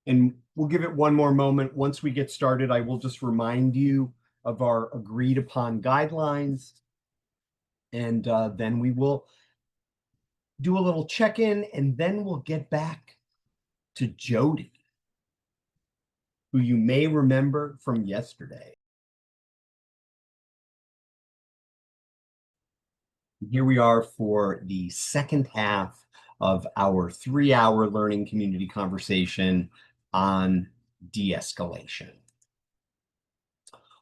And we'll give it one more moment. Once we get started, I will just remind you of our agreed upon guidelines. And then we will do a little check-in, and then we'll get back to Jody, who you may remember from yesterday. Here we are for the second half of our 3-hour learning community conversation on de-escalation.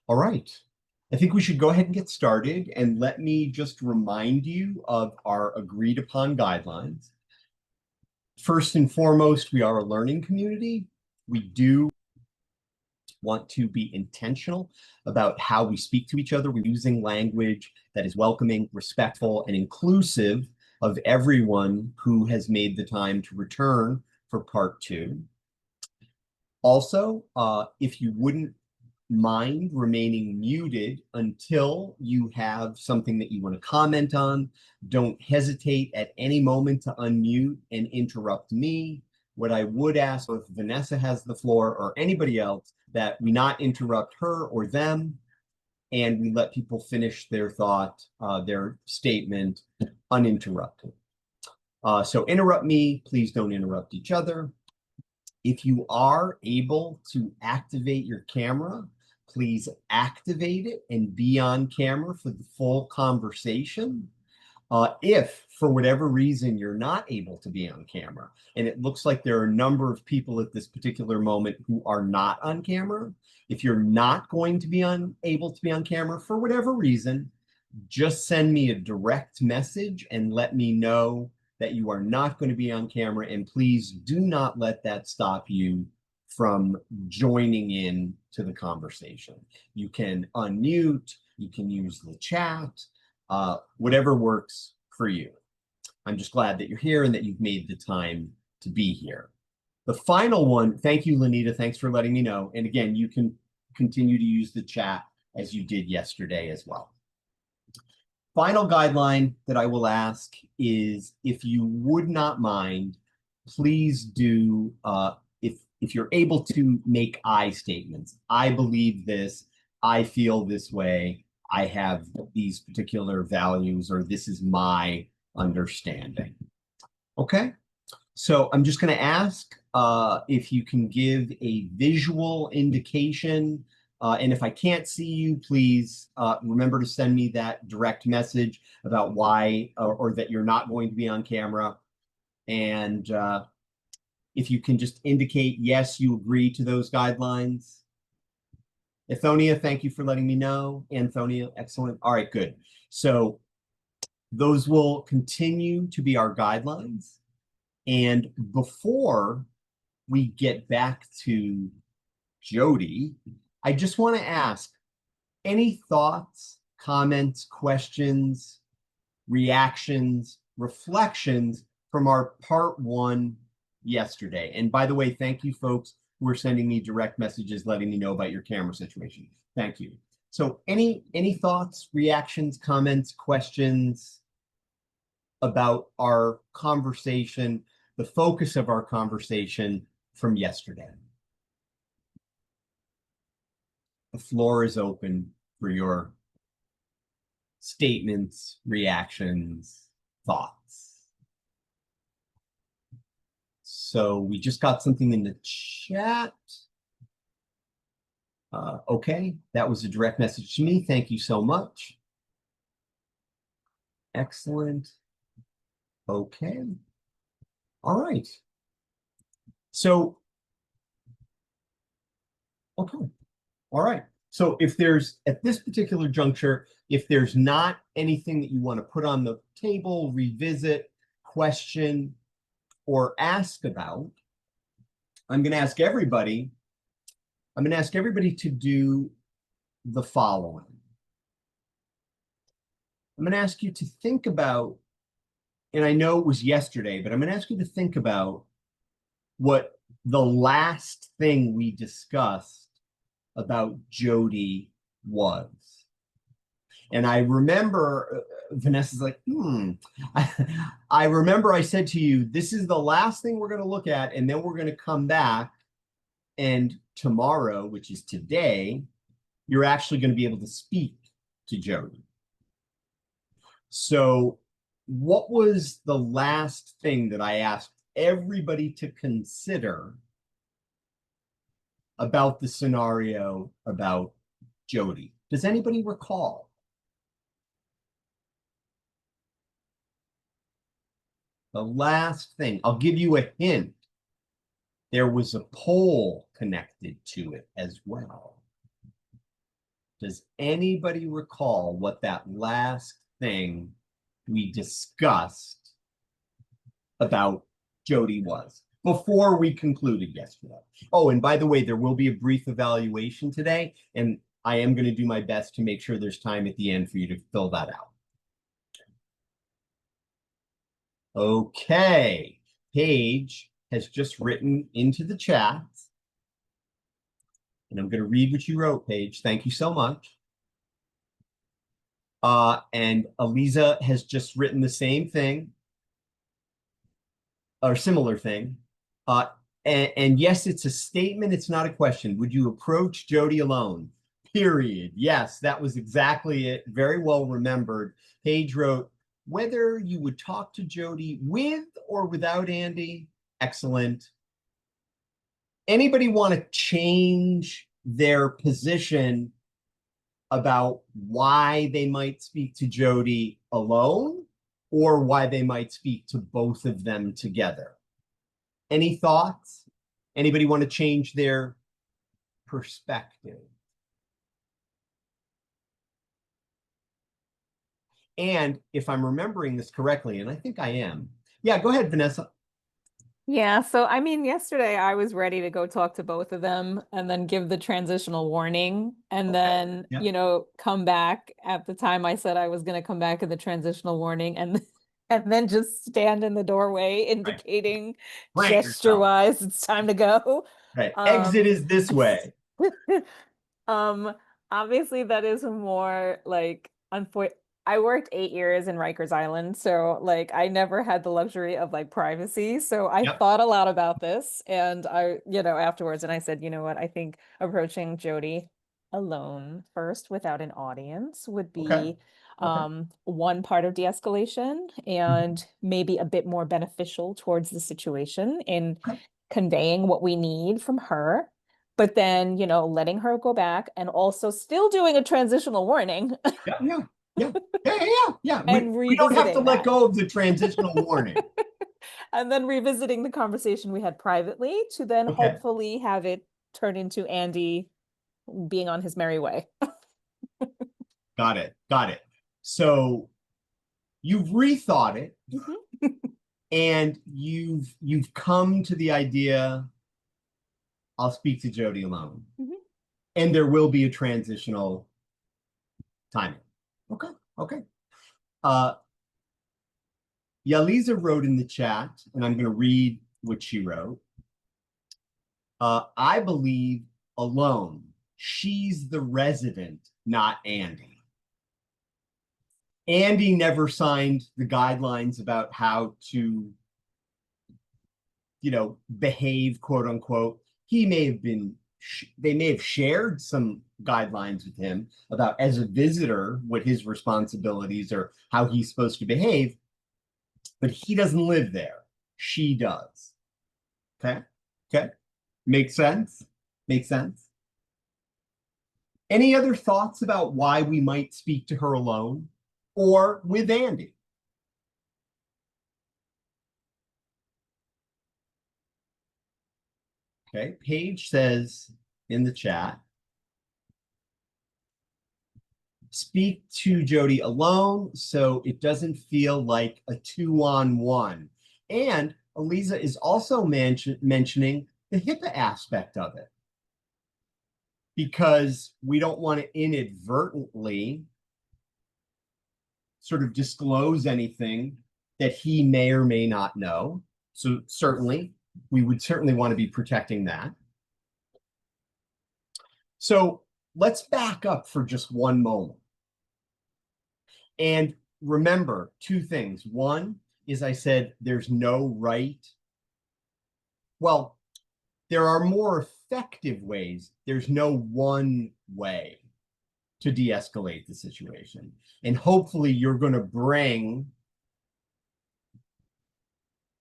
All right. I think we should go ahead and get started, and let me just remind you of our agreed upon guidelines. First and foremost, we are a learning community. We do want to be intentional about how we speak to each other. We're using language that is welcoming, respectful, and inclusive of everyone who has made the time to return for part 2. Also, if you wouldn't mind remaining muted until you have something that you want to comment on, don't hesitate at any moment to unmute and interrupt me. What I would ask, if Vanessa has the floor or anybody else, that we not interrupt her or them, and we let people finish their thought, their statement, uninterrupted. So interrupt me, please don't interrupt each other. If you are able to activate your camera, please activate it and be on camera for the full conversation. If, for whatever reason, you're not able to be on camera, and it looks like there are a number of people at this particular moment who are not on camera, if you're not going to be able to be on camera for whatever reason, just send me a direct message and let me know that you are not going to be on camera, and please do not let that stop you from joining in to the conversation. You can unmute, you can use the chat, whatever works for you. I'm just glad that you're here and that you've made the time to be here. The final one, thank you, Lanita, thanks for letting me know. And again, you can continue to use the chat as you did yesterday as well. Final guideline that I will ask is, if you would not mind, please do, if you're able to make I statements. I believe this, I feel this way, I have these particular values, or this is my understanding. Okay, so I'm just going to ask if you can give a visual indication. And if I can't see you, please remember to send me that direct message about why, or that you're not going to be on camera. And if you can just indicate, yes, you agree to those guidelines. Athonia, thank you for letting me know. Anthonia, excellent. All right, good. So those will continue to be our guidelines. And before we get back to Jody, I just want to ask, any thoughts, comments, questions, reactions, reflections from our part 1 yesterday? And by the way, thank you folks who are sending me direct messages letting me know about your camera situation. Thank you. So any thoughts, reactions, comments, questions about our conversation, the focus of our conversation from yesterday? The floor is open for your statements, reactions, thoughts. So we just got something in the chat. Okay, that was a direct message to me. Thank you so much. Excellent. Okay. All right. So, okay. All right. So if there's, at this particular juncture, if there's not anything that you want to put on the table, revisit, question, or ask about, I'm going to ask everybody to do the following. I'm going to ask you to think about, and I know it was yesterday, but I'm going to ask you to think about what the last thing we discussed about Jody was. And I remember Vanessa's like, I remember I said to you, this is the last thing we're going to look at, and then we're going to come back And tomorrow, which is today, you're actually going to be able to speak to Jody. So what was the last thing that I asked everybody to consider about the scenario about Jody? Does anybody recall? The last thing, I'll give you a hint. There was a poll connected to it as well. Does anybody recall what that last thing we discussed about Jody was before we concluded yesterday? Oh, and by the way, there will be a brief evaluation today, and I am going to do my best to make sure there's time at the end for you to fill that out. Okay, Paige has just written into the chat, and I'm going to read what you wrote, Paige. Thank you so much. And Aliza has just written the same thing, or similar thing. And yes, it's a statement. It's not a question. Would you approach Jody alone? Period. Yes, that was exactly it. Very well remembered. Paige wrote, whether you would talk to Jody with or without Andy. Excellent. Anybody want to change their position about why they might speak to Jody alone or why they might speak to both of them together? Any thoughts? Anybody want to change their perspective? And if I'm remembering this correctly, and I think I am. Yeah, go ahead, Vanessa. Yeah, so I mean, yesterday I was ready to go talk to both of them and then give the transitional warning and then, come back at the time I said I was going to come back in the transitional warning and then just stand in the doorway indicating gesture-wise it's time to go. Right. Exit is this way. Um, Obviously that is more like unfortunate. I worked 8 years in Rikers Island, so like I never had the luxury of like privacy. So I thought a lot about this and afterwards, and I said, you know what, I think approaching Jody alone first without an audience would be one part of de-escalation and maybe a bit more beneficial towards the situation in conveying what we need from her. But then, letting her go back and also still doing a transitional warning. Yeah. And we don't have to let go of the transitional warning. And then revisiting the conversation we had privately to then hopefully have it turn into Andy being on his merry way. Got it. So you've rethought it and you've come to the idea, I'll speak to Jody alone. And there will be a transitional timing. Okay. Yaliza wrote in the chat, and I'm going to read what she wrote. I believe alone. She's the resident, not Andy. Andy never signed the guidelines about how to, behave, quote unquote. They may have shared some guidelines with him about, as a visitor, what his responsibilities are, how he's supposed to behave, but he doesn't live there. She does. Okay. Makes sense? Any other thoughts about why we might speak to her alone or with Andy? Okay, Paige says in the chat, speak to Jody alone so it doesn't feel like a 2-on-1. And Aliza is also mentioning the HIPAA aspect of it, because we don't want to inadvertently sort of disclose anything that he may or may not know. So we would certainly want to be protecting that. So let's back up for just one moment. And remember two things. One is, I said there's no right. Well, there are more effective ways. There's no one way to de-escalate the situation. And hopefully you're going to bring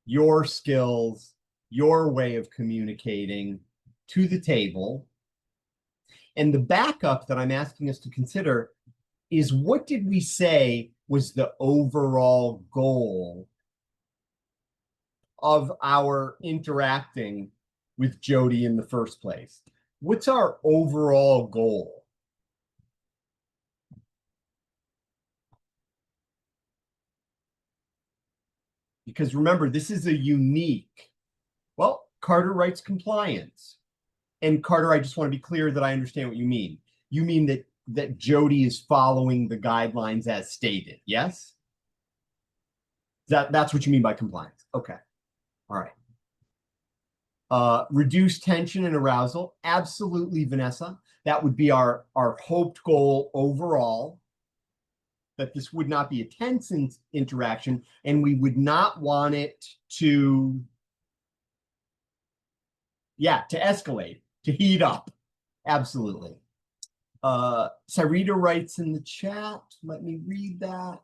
your skills, your way of communicating to the table. And the backup that I'm asking us to consider is, what did we say was the overall goal of our interacting with Jody in the first place? What's our overall goal? Because remember, this is a unique, well, Carter writes compliance. And Carter, I just want to be clear that I understand what you mean. You mean that Jody is following the guidelines as stated, yes? That's what you mean by compliance. Okay. All right. Reduce tension and arousal. Absolutely, Vanessa. That would be our hoped goal overall, that this would not be a tense interaction, and we would not want it to, to escalate, to heat up. Absolutely. Sarita writes in the chat, let me read that.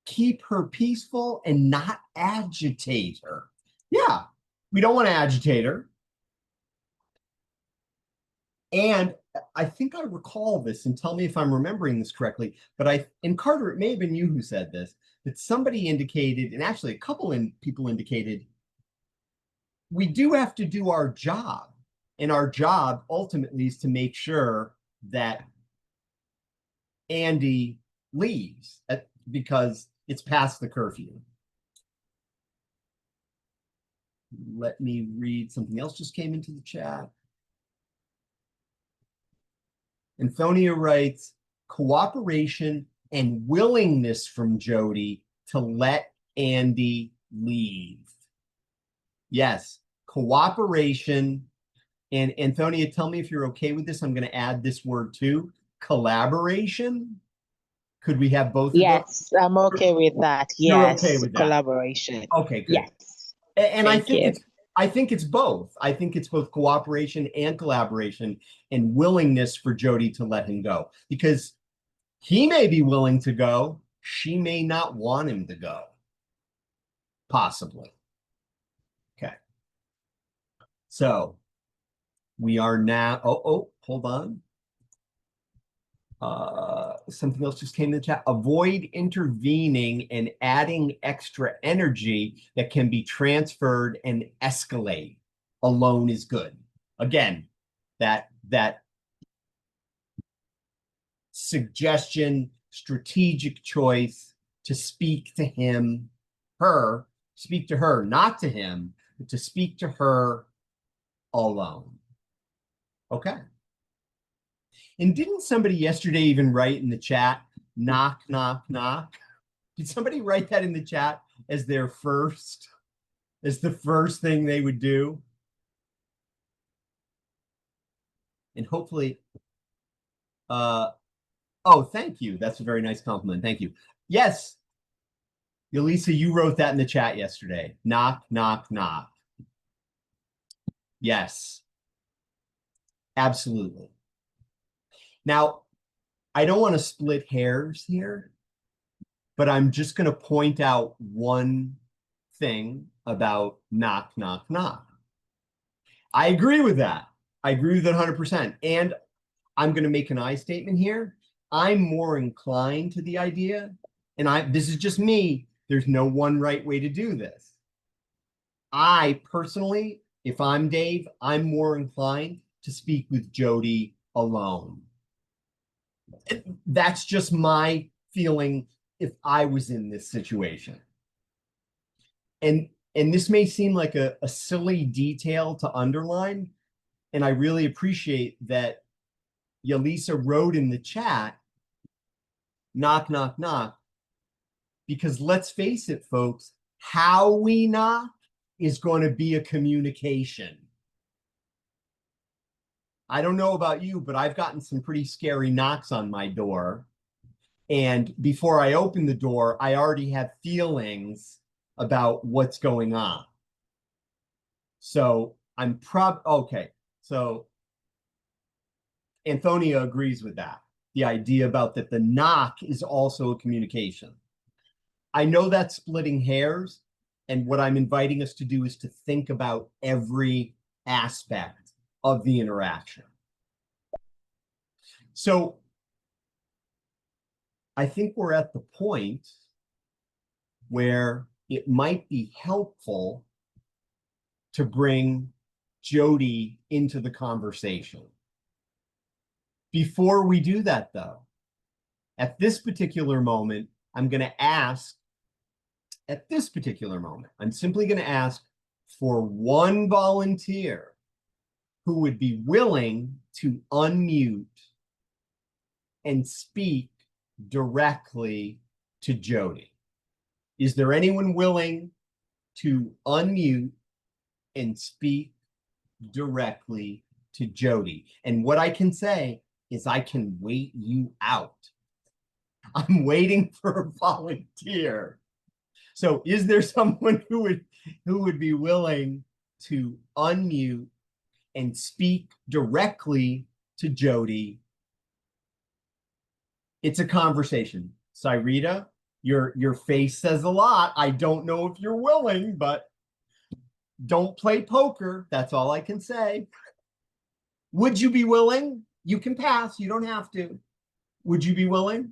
Keep her peaceful and not agitate her. Yeah, we don't want to agitate her. And I think I recall this, and tell me if I'm remembering this correctly, but and Carter, it may have been you who said this, that somebody indicated, and actually a couple of people indicated, we do have to do our job. And our job ultimately is to make sure that Andy leaves because it's past the curfew. Let me read, something else just came into the chat. Antonia writes, cooperation and willingness from Jody to let Andy leave. Yes, cooperation. And Antonia, tell me if you're okay with this. I'm going to add this word too, collaboration. Could we have both of those? Yes, I'm okay with that. You're Yes, okay with that. collaboration. Okay, good. Yes. And I think it's both. I think it's both cooperation and collaboration and willingness for Jody to let him go, because he may be willing to go. She may not want him to go. Possibly. Okay. So we are now, hold on. Something else just came in the chat. Avoid intervening and adding extra energy that can be transferred and escalate alone is good. Again, that suggestion, strategic choice to speak to speak to her, not to him, but to speak to her alone. Okay. And didn't somebody yesterday even write in the chat, knock, knock, knock? Did somebody write that in the chat as the first thing they would do? And hopefully, oh, thank you. That's a very nice compliment. Thank you. Yes, Elisa, you wrote that in the chat yesterday. Knock, knock, knock. Yes, absolutely. Now, I don't want to split hairs here, but I'm just going to point out one thing about knock, knock, knock. I agree with that. I agree with that 100%. And I'm going to make an I statement here. I'm more inclined to the idea, and this is just me. There's no one right way to do this. I personally, if I'm Dave, I'm more inclined to speak with Jody alone. That's just my feeling if I was in this situation. And this may seem like a silly detail to underline, and I really appreciate that Yalisa wrote in the chat, knock, knock, knock, because let's face it, folks, how we knock is going to be a communication. I don't know about you, but I've gotten some pretty scary knocks on my door. And before I open the door, I already have feelings about what's going on. So okay. So Antonia agrees with that. The idea about that the knock is also a communication. I know that's splitting hairs, and what I'm inviting us to do is to think about every aspect of the interaction. So I think we're at the point where it might be helpful to bring Jody into the conversation. Before we do that, though, at this particular moment, I'm simply going to ask for one volunteer who would be willing to unmute and speak directly to Jody. Is there anyone willing to unmute and speak directly to Jody? And what I can say is I can wait you out. I'm waiting for a volunteer. So is there someone who would be willing to unmute and speak directly to Jody? It's a conversation. Cyrita, your face says a lot. I don't know if you're willing, but don't play poker. That's all I can say. Would you be willing? You can pass. You don't have to. Would you be willing?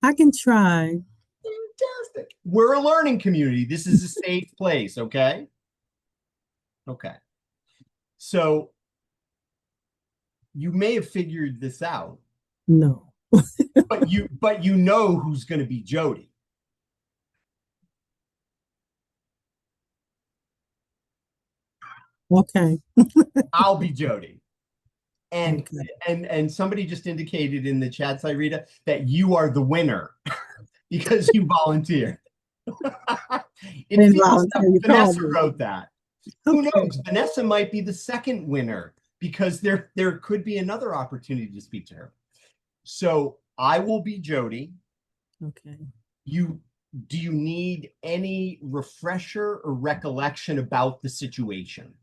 I can try. Fantastic. We're a learning community. This is a safe place, okay? Okay. So you may have figured this out. No. but you know who's going to be Jody. Okay. I'll be Jody. And okay. and somebody just indicated in the chat, Cyrita, that you are the winner because you volunteered. Vanessa wrote that. Who knows? Vanessa might be the second winner because there could be another opportunity to speak to her. So I will be Jody. Okay. Do you need any refresher or recollection about the situation?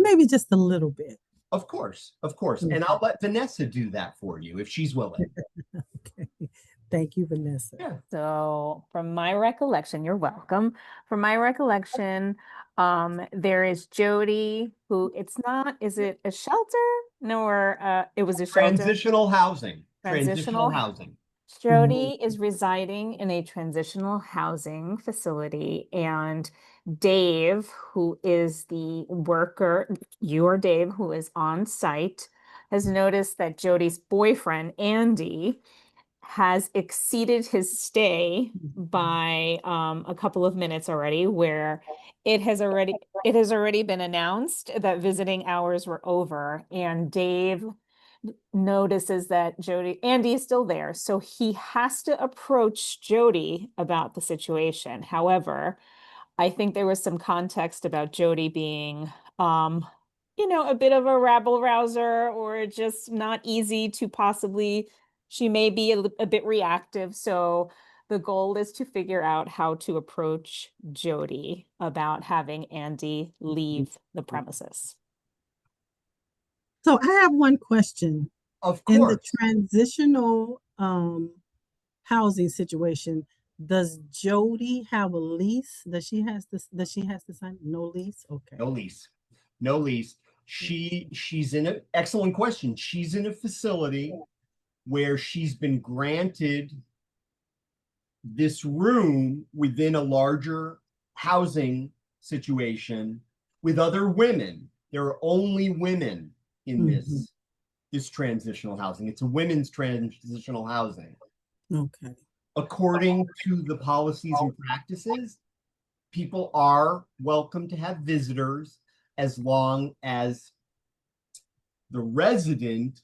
Maybe just a little bit. Of course. And I'll let Vanessa do that for you if she's willing. Okay. Thank you, Vanessa. Yeah. So from my recollection, you're welcome. From my recollection, there is Jody who is it a shelter? No, or it was a shelter. Transitional housing. Jody is residing in a transitional housing facility, and Dave, who is the worker, your Dave, who is on site, has noticed that Jody's boyfriend, Andy, has exceeded his stay by a couple of minutes already, where it has already been announced that visiting hours were over, and Dave notices that Andy is still there, so he has to approach Jody about the situation. However, I think there was some context about Jody being, a bit of a rabble rouser, or just not easy to she may be a bit reactive. So the goal is to figure out how to approach Jody about having Andy leave the premises. So I have one question. Of course. In the transitional housing situation, does Jody have a lease? Does she has to sign? No lease? Okay. No lease. She's in a excellent question. She's in a facility where she's been granted this room within a larger housing situation with other women. There are only women in this transitional housing. It's a women's transitional housing. Okay. According to the policies and practices, people are welcome to have visitors as long as the resident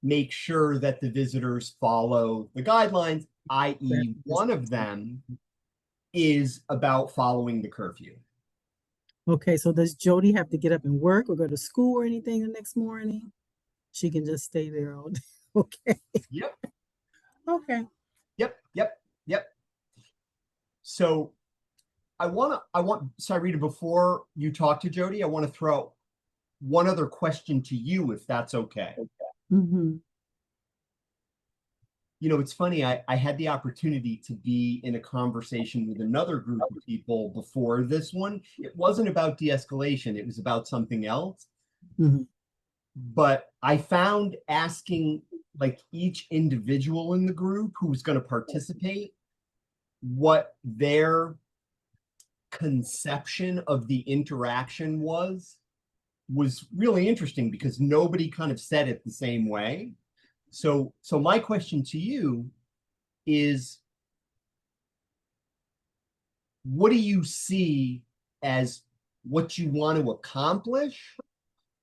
makes sure that the visitors follow the guidelines, i.e., one of them is about following the curfew. Okay, so does Jody have to get up and work or go to school or anything the next morning? She can just stay there all day. Okay. Yep. Okay. Yep. So I want Cyrita, before you talk to Jody, I want to throw out one other question to you, if that's okay. Mm-hmm. You know, it's funny, I had the opportunity to be in a conversation with another group of people before this one. It wasn't about de-escalation, it was about something else. Mm-hmm. But I found asking like each individual in the group who was going to participate what their conception of the interaction was really interesting because nobody kind of said it the same way. So my question to you is, what do you see as what you want to accomplish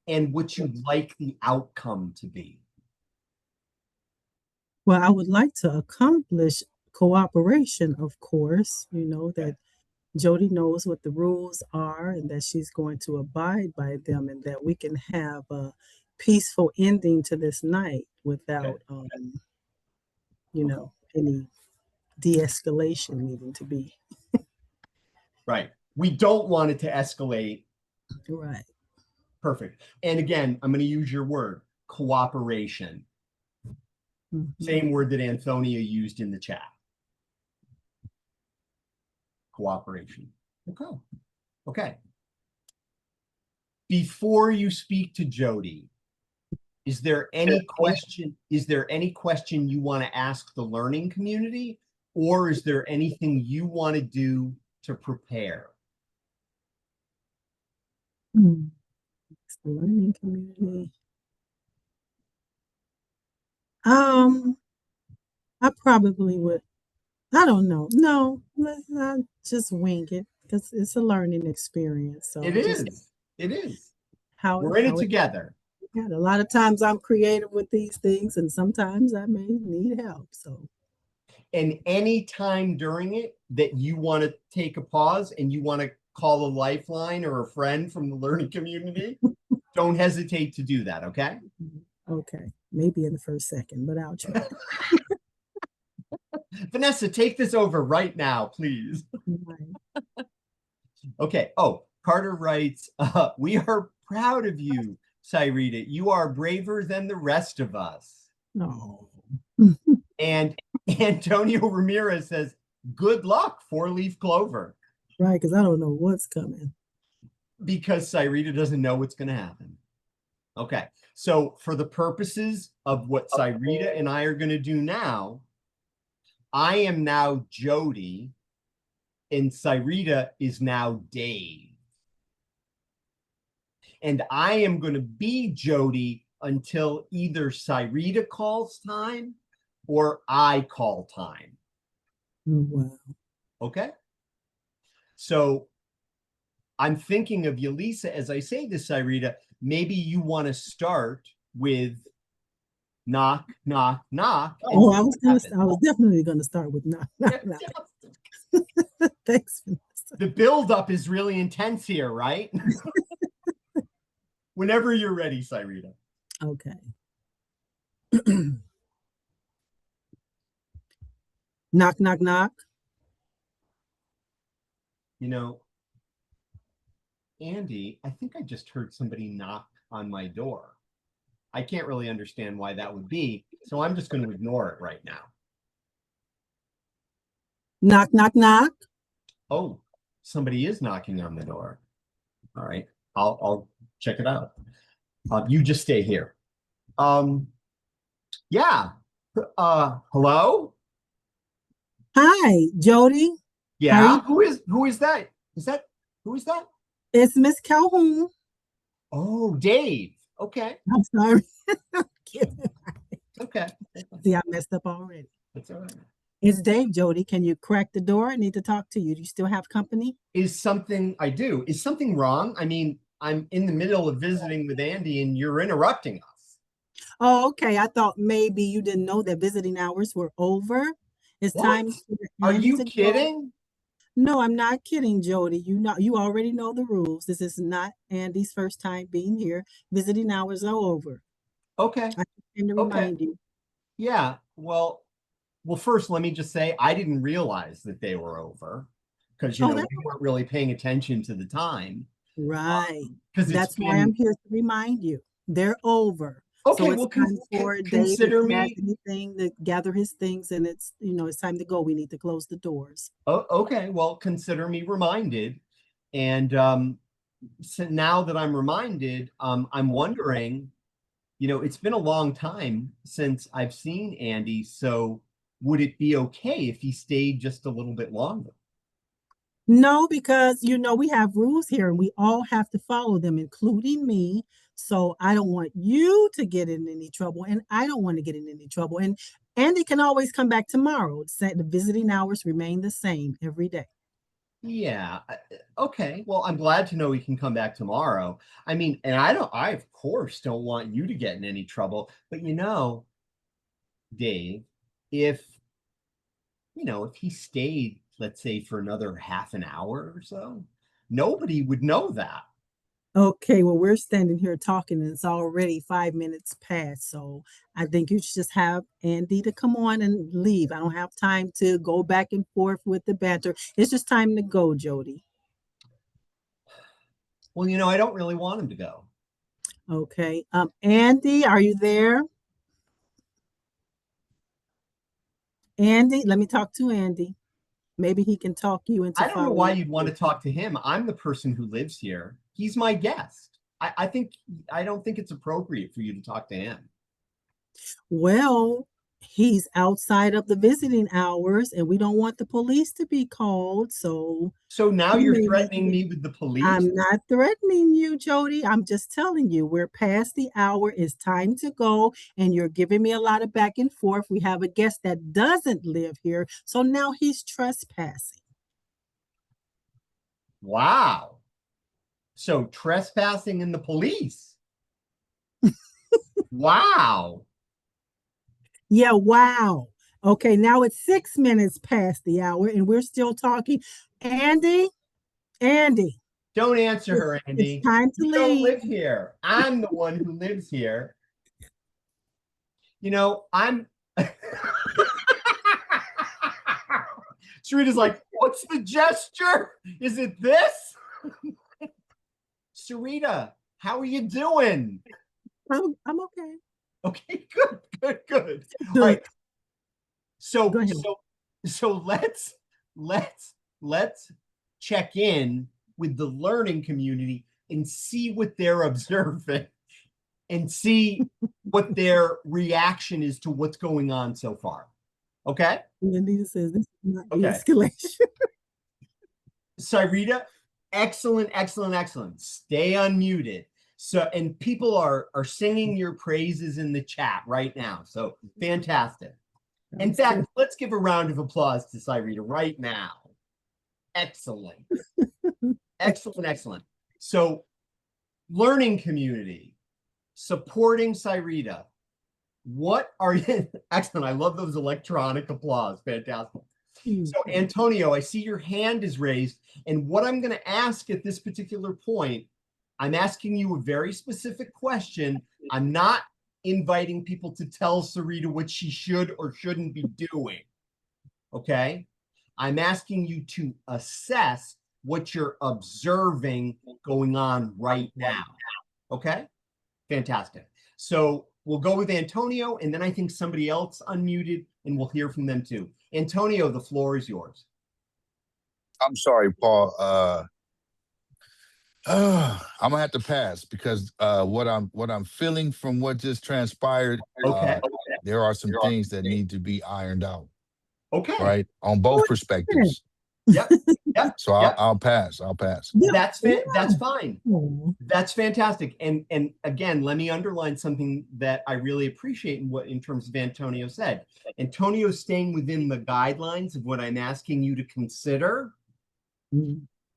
and what you'd like the outcome to be? Well, I would like to accomplish cooperation, of course, you know, that Jody knows what the rules are and that she's going to abide by them and that we can have a peaceful ending to this night without, you know, any de-escalation needing to be. Right. We don't want it to escalate. Right. Perfect. And again, I'm going to use your word, cooperation. Mm-hmm. Same word that Antonia used in the chat. Cooperation. Okay. Okay. Before you speak to Jody, is there any question you want to ask the learning community, or is there anything you want to do to prepare? It's the learning community. I probably would. I don't know. No, let's not just wing it because it's a learning experience. So It is. It is. We're in it together. Yeah, a lot of times I'm creative with these things, and sometimes I may need help. So, and any time during it that you want to take a pause and you want to call a lifeline or a friend from the learning community, don't hesitate to do that. Okay. Okay. Maybe in the first second, but I'll try. Vanessa, take this over right now, please. Right. Okay. Oh, Carter writes, we are proud of you, Cyrita. You are braver than the rest of us. No. And Antonio Ramirez says, good luck, four-leaf clover. Right, because I don't know what's coming. Because Cyrita doesn't know what's going to happen. Okay. So for the purposes of what Cyrita and I are going to do now, I am now Jody and Cyrita is now Dave. And I am going to be Jody until either Cyrita calls time or I call time. Oh, wow. Okay. So I'm thinking of you, Lisa, as I say this, Cyrita, maybe you want to start with knock, knock, knock. Oh, I was definitely gonna start with knock, knock, knock. Thanks, Vanessa. The buildup is really intense here, right? Whenever you're ready, Cyrita. Okay. Knock, knock, knock. You know, Andy, I think I just heard somebody knock on my door. I can't really understand why that would be, so I'm just going to ignore it right now. Knock, knock, knock. Oh, somebody is knocking on the door. All right, I'll check it out. You just stay here. Yeah. Hello? Hi, Jody. Yeah. Who is that? Who is that? It's Miss Calhoun. Oh, Dave. Okay. I'm sorry. Okay. See, I messed up already. That's all right. It's Dave, Jody. Can you crack the door? I need to talk to you. Do you still have company? Is something wrong? I mean, I'm in the middle of visiting with Andy and you're interrupting us. Oh, okay. I thought maybe you didn't know that visiting hours were over. It's What? time. Are you kidding? No, I'm not kidding, Jody. You already know the rules. This is not Andy's first time being here. Visiting hours are over. Okay. I came to remind you. Yeah. Well, first, let me just say I didn't realize that they were over. because, Oh, we that's weren't really paying attention to the time. right. Because it's That's why I'm been, here to remind you. They're over. So okay, it's well, time for Dave, consider if he has me, anything, to gather his things, and it's, it's time to go. We need to close the doors. oh, okay, well, consider me reminded. And so now that I'm reminded, I'm wondering, it's been a long time since I've seen Andy, so would it be okay if he stayed just a little bit longer? No, because we have rules here and we all have to follow them, including me. So I don't want you to get in any trouble, and I don't want to get in any trouble. And Andy can always come back tomorrow. The visiting hours remain the same every day. Yeah. Okay. Well, I'm glad to know he can come back tomorrow. I mean, and I of course don't want you to get in any trouble, but Dave, if, if he stayed, let's say for another half an hour or so, nobody would know that. Okay, well, we're standing here talking and it's already 5 minutes past. So I think you should just have Andy to come on and leave. I don't have time to go back and forth with the banter. It's just time to go, Jody. Well, I don't really want him to go. Okay. Andy, are you there? Andy, let me talk to Andy. Maybe he can talk you into I don't know why following. you'd want to talk to him. I'm the person who lives here. He's my guest. I don't think it's appropriate for you to talk to him. Well, he's outside of the visiting hours and we don't want the police to be called. So So now he you're may need threatening to- me with the police? I'm not threatening you, Jody. I'm just telling you, we're past the hour. It's time to go. And you're giving me a lot of back and forth. We have a guest that doesn't live here. So now he's trespassing. Wow. So trespassing and the police. Wow. Yeah, wow. Okay, now it's 6 minutes past the hour and we're still talking. Andy, Andy, Don't answer her, it's Andy. time to You don't leave. live here. I'm the one who lives here. I'm Sarita's like, what's the gesture? Is it this? Sarita, how are you doing? I'm okay. Okay, good. Good. All right. So Go ahead. so let's check in with the learning community and see what they're observing and see what their reaction is to what's going on so far. Okay? Andy says this is not Okay. de-escalation. Sarita, excellent. Stay unmuted. So, and people are singing your praises in the chat right now. So fantastic. In fact, let's give a round of applause to Sarita right now. Excellent. Excellent. So, learning community, supporting Sarita. What are you? Excellent. I love those electronic applause. Fantastic. So, Antonio, I see your hand is raised. And what I'm going to ask at this particular point, I'm asking you a very specific question. I'm not inviting people to tell Sarita what she should or shouldn't be doing. Okay? I'm asking you to assess what you're observing going on right now. Okay? Fantastic. So we'll go with Antonio, and then I think somebody else unmuted, and we'll hear from them too. Antonio, the floor is yours. I'm sorry, Paul. I'm gonna have to pass because what I'm feeling from what just transpired. Okay. There are some things that need to be ironed out. Okay. Right, on both perspectives. Yep. So I'll pass. That's fine. That's fantastic. And again, let me underline something that I really appreciate in terms of Antonio said. Antonio's staying within the guidelines of what I'm asking you to consider.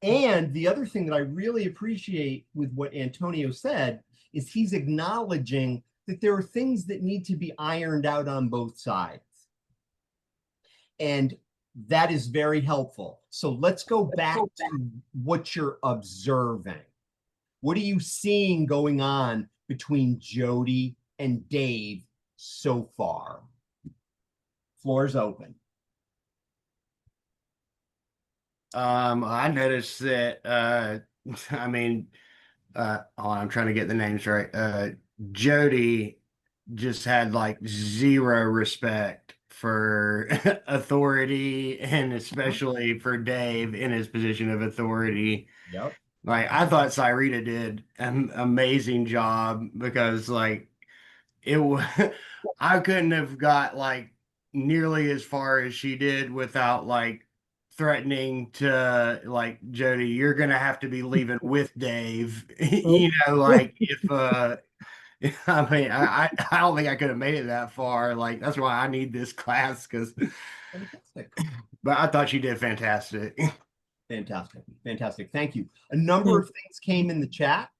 And the other thing that I really appreciate with what Antonio said is he's acknowledging that there are things that need to be ironed out on both sides. And that is very helpful. So let's go back to what you're observing. What are you seeing going on between Jody and Dave so far? Floor's open. I noticed that I mean I'm trying to get the names right. Jody just had like zero respect for authority and especially for Dave in his position of authority. Yep. Like I thought Cyrita did an amazing job because like it was I couldn't have got like nearly as far as she did without like threatening to like Jody, you're gonna have to be leaving with Dave. Oh, You know, like if I mean I don't think I could have made it that far. Like that's why I need this class because Fantastic. but I thought she did fantastic. Fantastic. Fantastic. Thank you. A number of things came in the chat,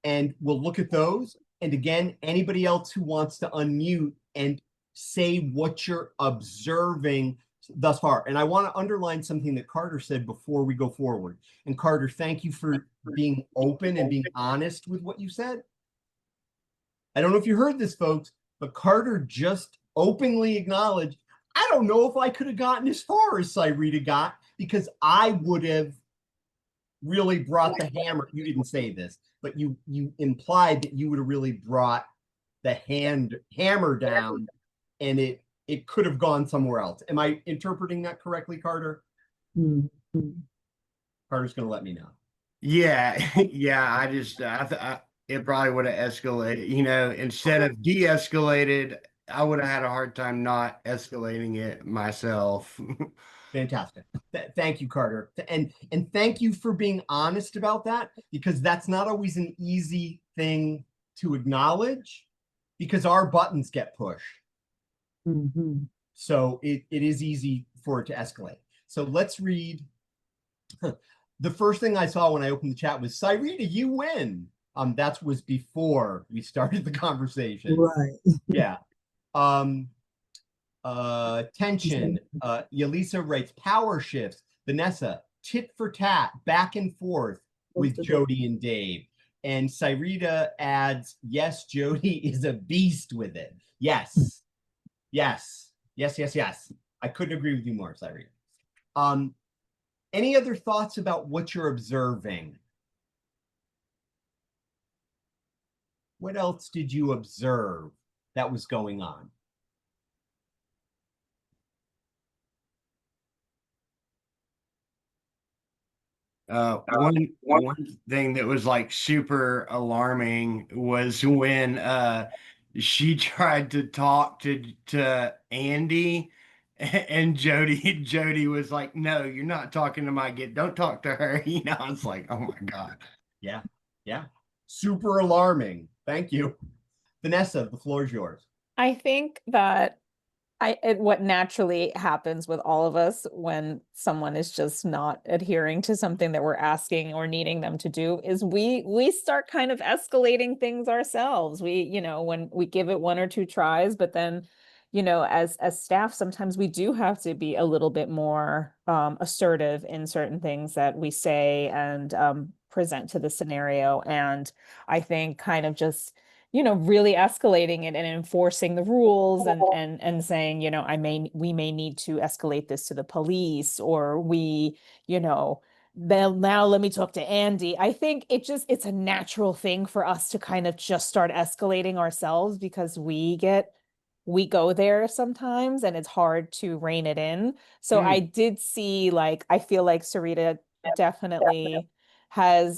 and we'll look at those. And again, anybody else who wants to unmute and say what you're observing thus far. And I want to underline something that Carter said before we go forward. And Carter, thank you for being open and being honest with what you said. I don't know if you heard this, folks, but Carter just openly acknowledged, I don't know if I could have gotten as far as Cyrita got, because I would have really brought the hammer. You didn't say this, but you implied that you would have really brought the hammer down, and it could have gone somewhere else. Am I interpreting that correctly, Carter? mm-hmm. Carter's going to let me know. Yeah, yeah. It probably would have escalated. You know, instead of de-escalated, I would have had a hard time not escalating it myself. Fantastic. Thank you, Carter. And thank you for being honest about that, because that's not always an easy thing to acknowledge, because our buttons get pushed. Mm-hmm. So it is easy for it to escalate. So let's read. The first thing I saw when I opened the chat was, Cyrita, you win. That was before we started the conversation. Right. Yeah. Tension. Yelisa writes power shifts. Vanessa, tit for tat, back and forth with Jody and Dave. And Cyrita adds, yes, Jody is a beast with it. Yes. Yes. Yes, yes, yes. I couldn't agree with you more, Cyrita. Any other thoughts about what you're observing? What else did you observe that was going on? One thing that was like super alarming was when she tried to talk to Andy and Jody was like, no, you're not talking to my kid. Don't talk to her. You know, it's like, oh my God. Yeah. Yeah. Super alarming. Thank you. Vanessa, the floor is yours. I think that what naturally happens with all of us when someone is just not adhering to something that we're asking or needing them to do is we start kind of escalating things ourselves. When we give it one or two tries, but then, as staff, sometimes we do have to be a little bit more assertive in certain things that we say and present to the scenario. And I think kind of just really escalating it and enforcing the rules and saying, we may need to escalate this to the police, or now let me talk to Andy. I think it's a natural thing for us to kind of just start escalating ourselves, because we go there sometimes and it's hard to rein it in. So I did see, I feel like Sarita definitely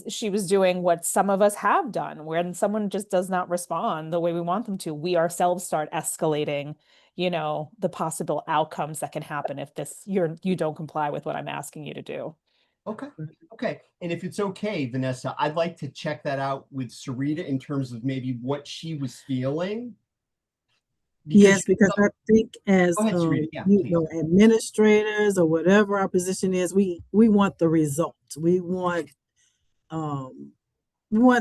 she was doing what some of us have done. When someone just does not respond the way we want them to, we ourselves start escalating, the possible outcomes that can happen if you don't comply with what I'm asking you to do. Okay. Okay. And if it's okay, Vanessa, I'd like to check that out with Sarita in terms of maybe what she was feeling. Yes, because I think as Go ahead, Sarita. Yeah, administrators or whatever our position is, we want the result. We want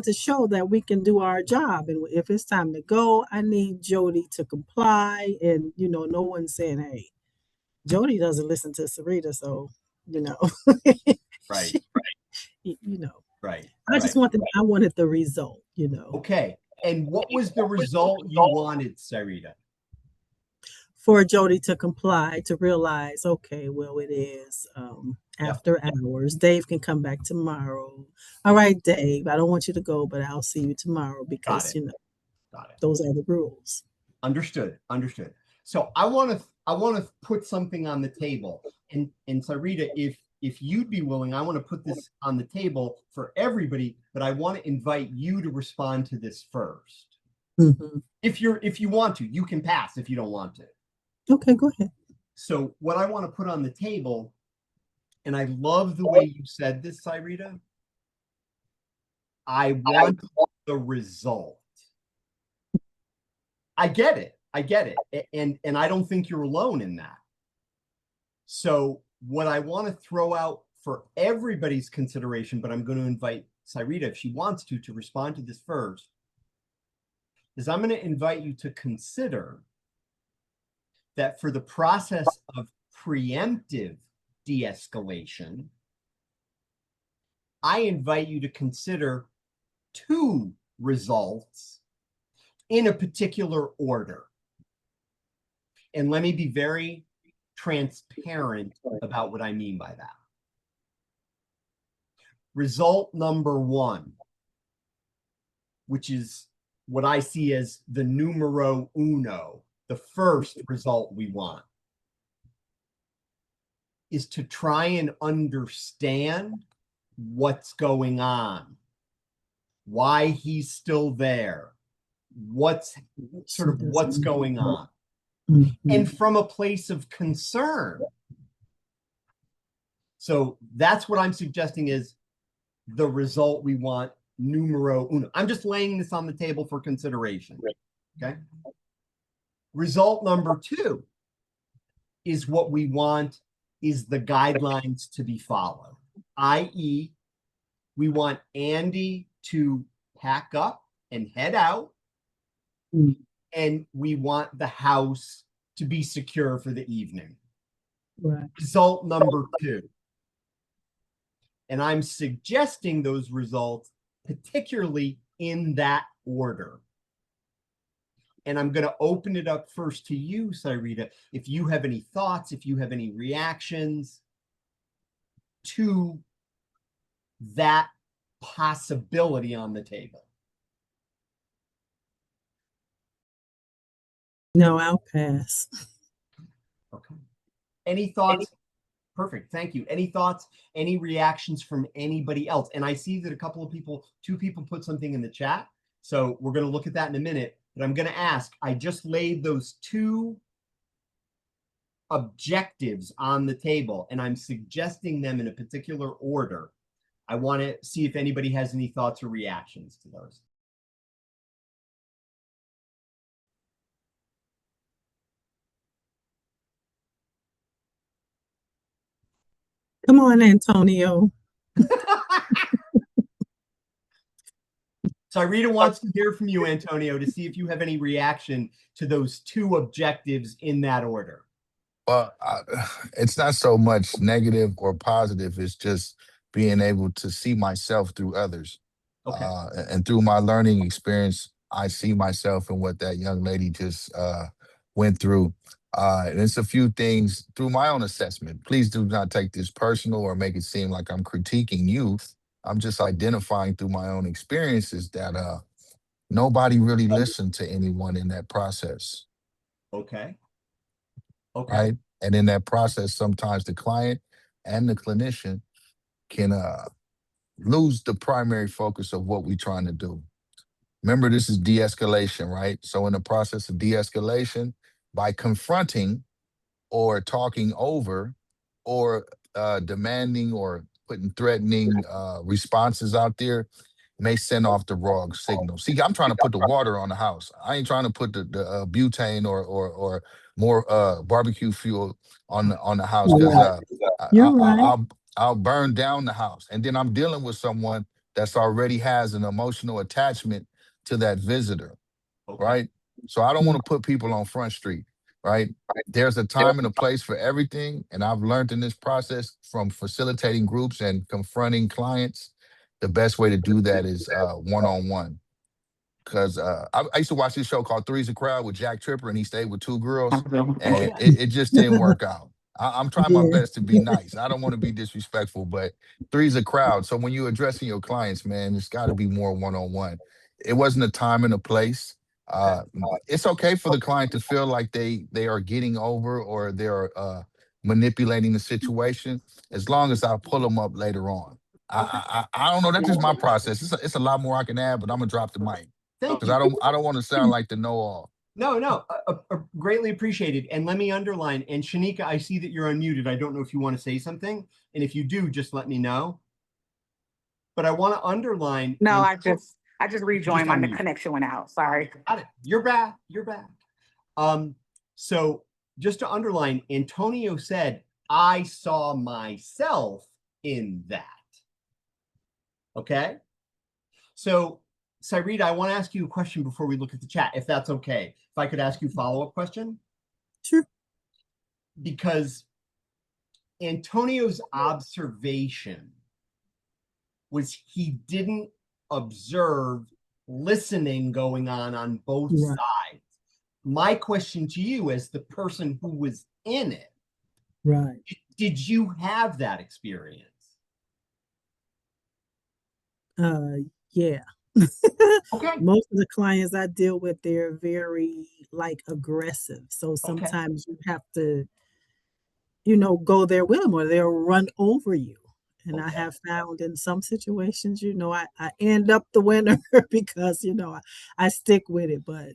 to show that we can do our job, and if it's time to go, I need Jody to comply. And no one's saying, "Hey, Jody doesn't listen to Sarita," so right, right. I just I wanted the result. Okay. And what was the result you wanted, Sarita? For Jody to comply, to realize, okay, well, it is after hours. Dave can come back tomorrow. All right, Dave, I don't want you to go, but I'll see you tomorrow because, it. you know, Got it. those are the rules. Understood. Understood. So I want to put something on the table. And Sarita, if you'd be willing, I want to put this on the table for everybody, but I want to invite you to respond to this first. Mm-hmm. If you want to, you can pass if you don't want to. Okay, go ahead. So what I want to put on the table, and I love the way you said this, Sarita, I want the result. I get it. I get it. And I don't think you're alone in that. So what I want to throw out for everybody's consideration, but I'm going to invite Sarita, if she wants to respond to this first, is I'm going to invite you to consider that for the process of preemptive de-escalation, I invite you to consider 2 results in a particular order. And let me be very transparent about what I mean by that. Result number 1, which is what I see as the numero uno, the first result we want, is to try and understand what's going on, why he's still there, what's going on. Mm-hmm. And from a place of concern. So that's what I'm suggesting is the result we want, numero uno. I'm just laying this on the table for consideration. Okay. Result number 2 is what we want is the guidelines to be followed, i.e., we want Andy to pack up and head out, and we want the house to be secure for the evening. Right. Result number 2. And I'm suggesting those results, particularly in that order. And I'm going to open it up first to you, Sarita, if you have any thoughts, if you have any reactions to that possibility on the table. No, I'll pass. Okay. Any thoughts? Perfect. Thank you. Any thoughts, any reactions from anybody else? And I see that a couple of people, 2 people put something in the chat. So we're going to look at that in a minute. But I'm going to ask, I just laid those 2 objectives on the table, and I'm suggesting them in a particular order. I want to see if anybody has any thoughts or reactions to those. Come on, Antonio. So Rita wants to hear from you, Antonio, to see if you have any reaction to those 2 objectives in that order. Well, it's not so much negative or positive. It's just being able to see myself through others. Okay. And through my learning experience, I see myself in what that young lady just went through. And it's a few things through my own assessment. Please do not take this personal or make it seem like I'm critiquing you. I'm just identifying through my own experiences that nobody really listened to anyone in that process. Okay. Okay. Right. And in that process, sometimes the client and the clinician can lose the primary focus of what we're trying to do. Remember, this is de-escalation, right? So in the process of de-escalation, by confronting or talking over or demanding or putting threatening responses out there, may send off the wrong signal. See, I'm trying to put the water on the house. I ain't trying to put the butane or more barbecue fuel on the house, because You're right. I'll burn down the house. And then I'm dealing with someone that's already has an emotional attachment to that visitor, Okay. right? So I don't want to put people on Front Street, right? There's a time and a place for everything. And I've learned in this process from facilitating groups and confronting clients, the best way to do that is one-on-one. Because I used to watch this show called Three's a Crowd with Jack Tripper, and he stayed with 2 girls, and it just didn't work out. I'm trying my Yeah. best to be nice. I don't want to be disrespectful, but three's a crowd. So when you're addressing your clients, man, it's got to be more one-on-one. It wasn't a time and a place. It's okay for the client to feel like they are getting over or they're manipulating the situation, as long as I pull them up later on. I don't know. That's just my process. It's a lot more I can add, but I'm gonna drop the mic Thank because you. I don't want to sound like the know-all. No, greatly appreciated. And let me underline, and Shanika, I see that you're unmuted. I don't know if you want to say something. And if you do, just let me know. But I want to underline. No, I just rejoined. My unmute. connection went out. Sorry. Got it. You're back. You're back. So just to underline, Antonio said, I saw myself in that. Okay. So Cyrita, I want to ask you a question before we look at the chat, if that's okay. If I could ask you a follow-up question? Sure. Because Antonio's observation was he didn't observe listening going on both Right. sides. My question to you as the person who was in it, Right. did you have that experience? Yeah. Okay. Most of the clients I deal with, they're very like aggressive. So sometimes you have to, go there with them or they'll run over you. And I Okay. have found in some situations, I end up the winner because, I stick with it. But,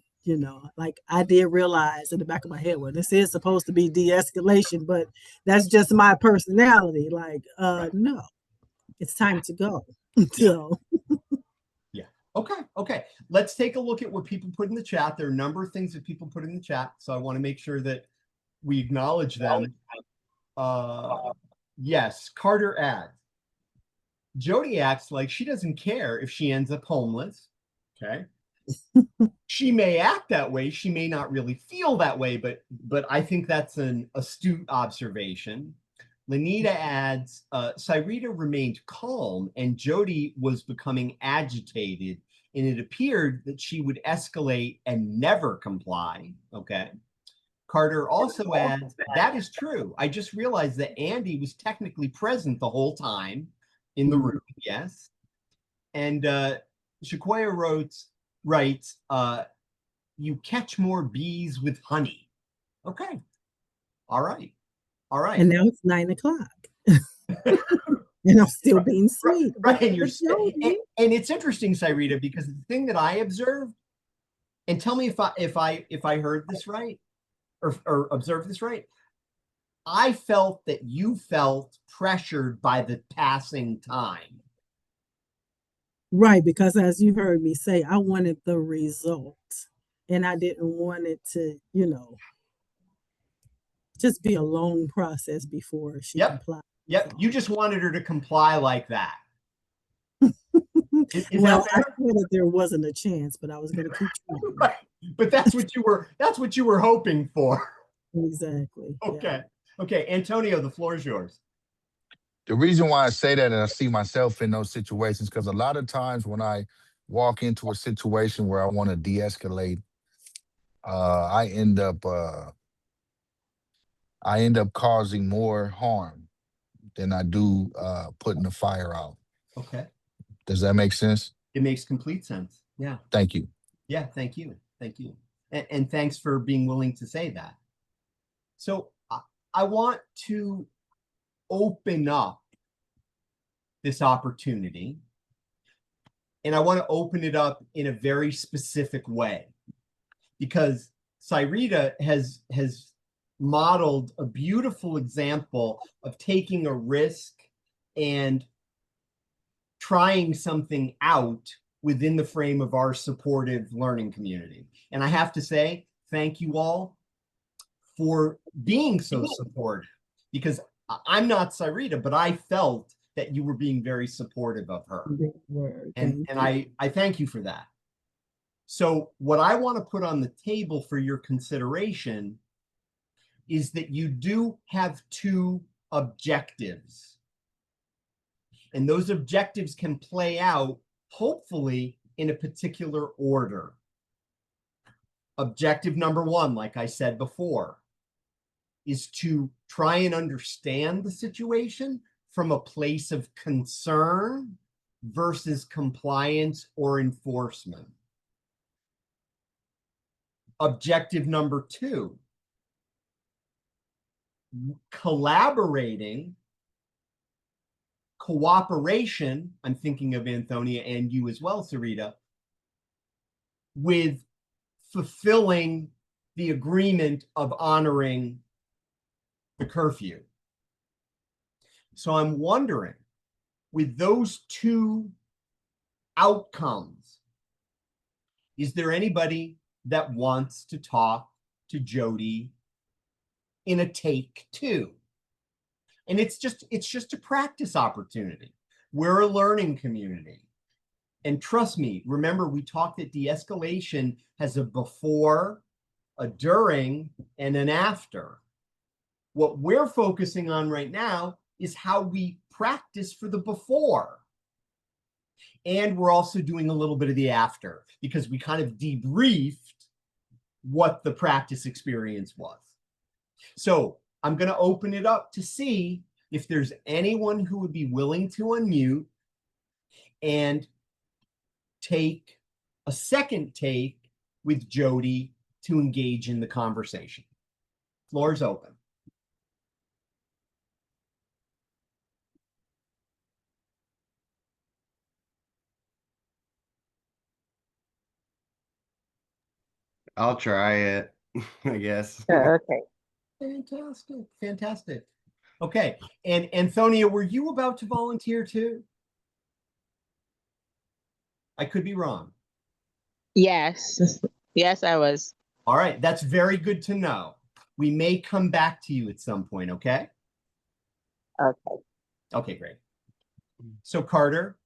like I did realize in the back of my head, well, this is supposed to be de-escalation, but that's just my personality. Like, no, it's time to go. So Okay. Let's take a look at what people put in the chat. There are a number of things that people put in the chat, so I want to make sure that we acknowledge them. Yes, Carter adds, Jody acts like she doesn't care if she ends up homeless. Okay. She may act that way. She may not really feel that way, but I think that's an astute observation. Lanita adds, Cyrita remained calm and Jody was becoming agitated, and it appeared that she would escalate and never comply. Okay. Carter also adds, that is true. I just realized that Andy was technically present the whole time in the room. Yes. And Shakoya writes, you catch more bees with honey. Okay. All right. and now it's 9:00. And I'm still being sweet. Right. And Jody, it's interesting, Cyrita, because the thing that I observed, and tell me if I heard this right or observed this right, I felt that you felt pressured by the passing time. right, because as you heard me say, I wanted the result. And I didn't want it to, just be a long process before she complied. Yep. You just wanted her to comply like that. Is Well, that I fair? thought that there wasn't a chance, but I was going to keep trying. Right. But that's what you were hoping for. Exactly. Okay. Okay. Antonio, the floor is yours. The reason why I say that and I see myself in those situations, because a lot of times when I walk into a situation where I want to de-escalate, I end up causing more harm than I do putting the fire out. Okay. Does that make sense? It makes complete sense. Yeah. Thank you. Yeah. Thank you. Thank you. And thanks for being willing to say that. So I want to open up this opportunity, and I want to open it up in a very specific way, because Cyrita has modeled a beautiful example of taking a risk and trying something out within the frame of our supportive learning community. And I have to say, thank you all for being so supportive, because I'm not Cyrita, but I felt that you were being very supportive of her. And I thank you for that. So what I want to put on the table for your consideration is that you do have two objectives. And those objectives can play out, hopefully, in a particular order. Objective number one, like I said before, is to try and understand the situation from a place of concern versus compliance or enforcement. Objective number 2, collaborating, cooperation, I'm thinking of Antonia and you as well, Sarita, with fulfilling the agreement of honoring the curfew. So I'm wondering, with those 2 outcomes, is there anybody that wants to talk to Jody in a take 2? And it's just a practice opportunity. We're a learning community. And trust me, remember, we talked that de-escalation has a before, a during, and an after. What we're focusing on right now is how we practice for the before. And we're also doing a little bit of the after, because we kind of debriefed what the practice experience was. So I'm going to open it up to see if there's anyone who would be willing to unmute and take a second take with Jody to engage in the conversation. Floor is open. I'll try it, I guess. Okay. Fantastic. Fantastic. Okay. And Antonia, were you about to volunteer too? I could be wrong. Yes. Yes, I was. All right. That's very good to know. We may come back to you at some point. Okay. Okay. Okay, great. So Carter,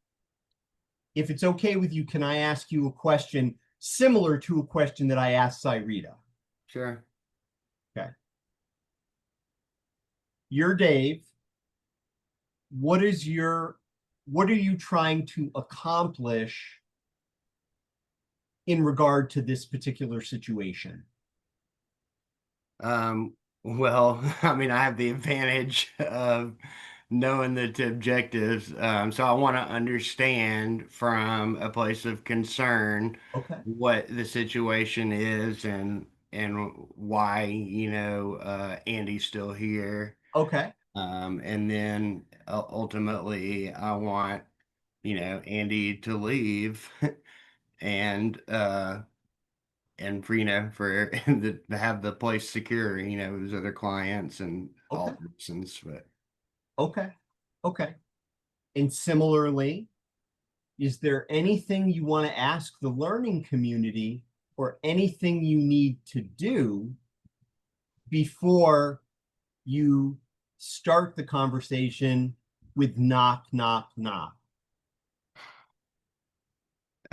if it's okay with you, can I ask you a question similar to a question that I asked Cyrita? Sure. Okay. You're Dave. What are you trying to accomplish in regard to this particular situation? Well, I mean, I have the advantage of knowing the objectives. So I want to understand from a place of concern Okay. what the situation is and why, Andy's still here. Okay. And then ultimately I want, Andy to leave and for to have the place secure, his other clients and all Okay. reasons. But Okay. Okay. And similarly, is there anything you want to ask the learning community or anything you need to do before you start the conversation with knock, knock, knock?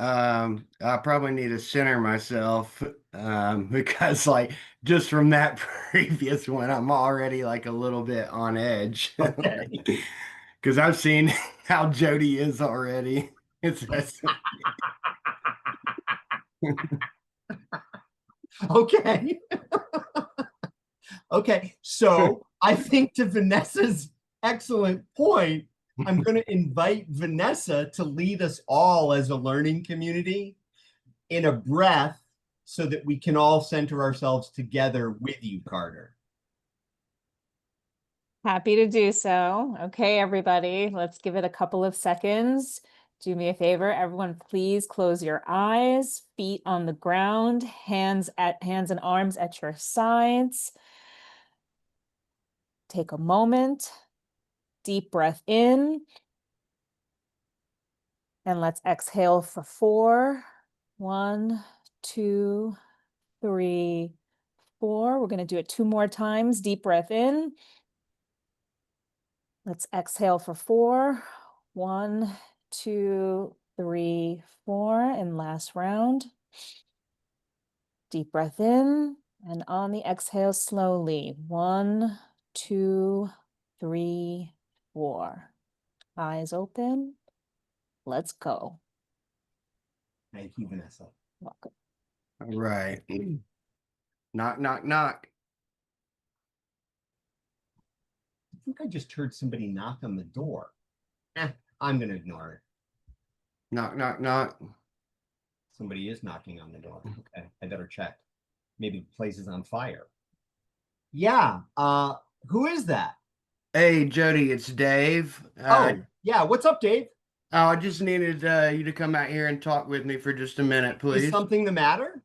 I probably need to center myself because like just from that previous one, I'm already like a little bit on edge. Okay. Because I've seen how Jody is already. Okay. Okay. So I think to Vanessa's excellent point, I'm going to invite Vanessa to lead us all as a learning community in a breath so that we can all center ourselves together with you, Carter. Happy to do so. Okay, everybody, let's give it a couple of seconds. Do me a favor, everyone, please close your eyes, feet on the ground, hands and arms at your sides. Take a moment, deep breath in, and let's exhale for 4. 1, 2, 3, 4. We're going to do it 2 more times. Deep breath in. Let's exhale for 4. 1, 2, 3, 4. And last round. Deep breath in. And on the exhale, slowly. 1, 2, 3, 4. Eyes open. Let's go. Thank you, Vanessa. Welcome. All right. Knock, knock, knock. think I just heard somebody knock on the door. I'm gonna ignore it. Knock, knock, knock. Somebody is knocking on the door. Okay, I better check. Maybe the place is on fire. Yeah, who is that? Hey, Jody, it's Dave. Oh, yeah, what's up, Dave? I just needed you to come out here and talk with me for just a minute, Is please. something the matter?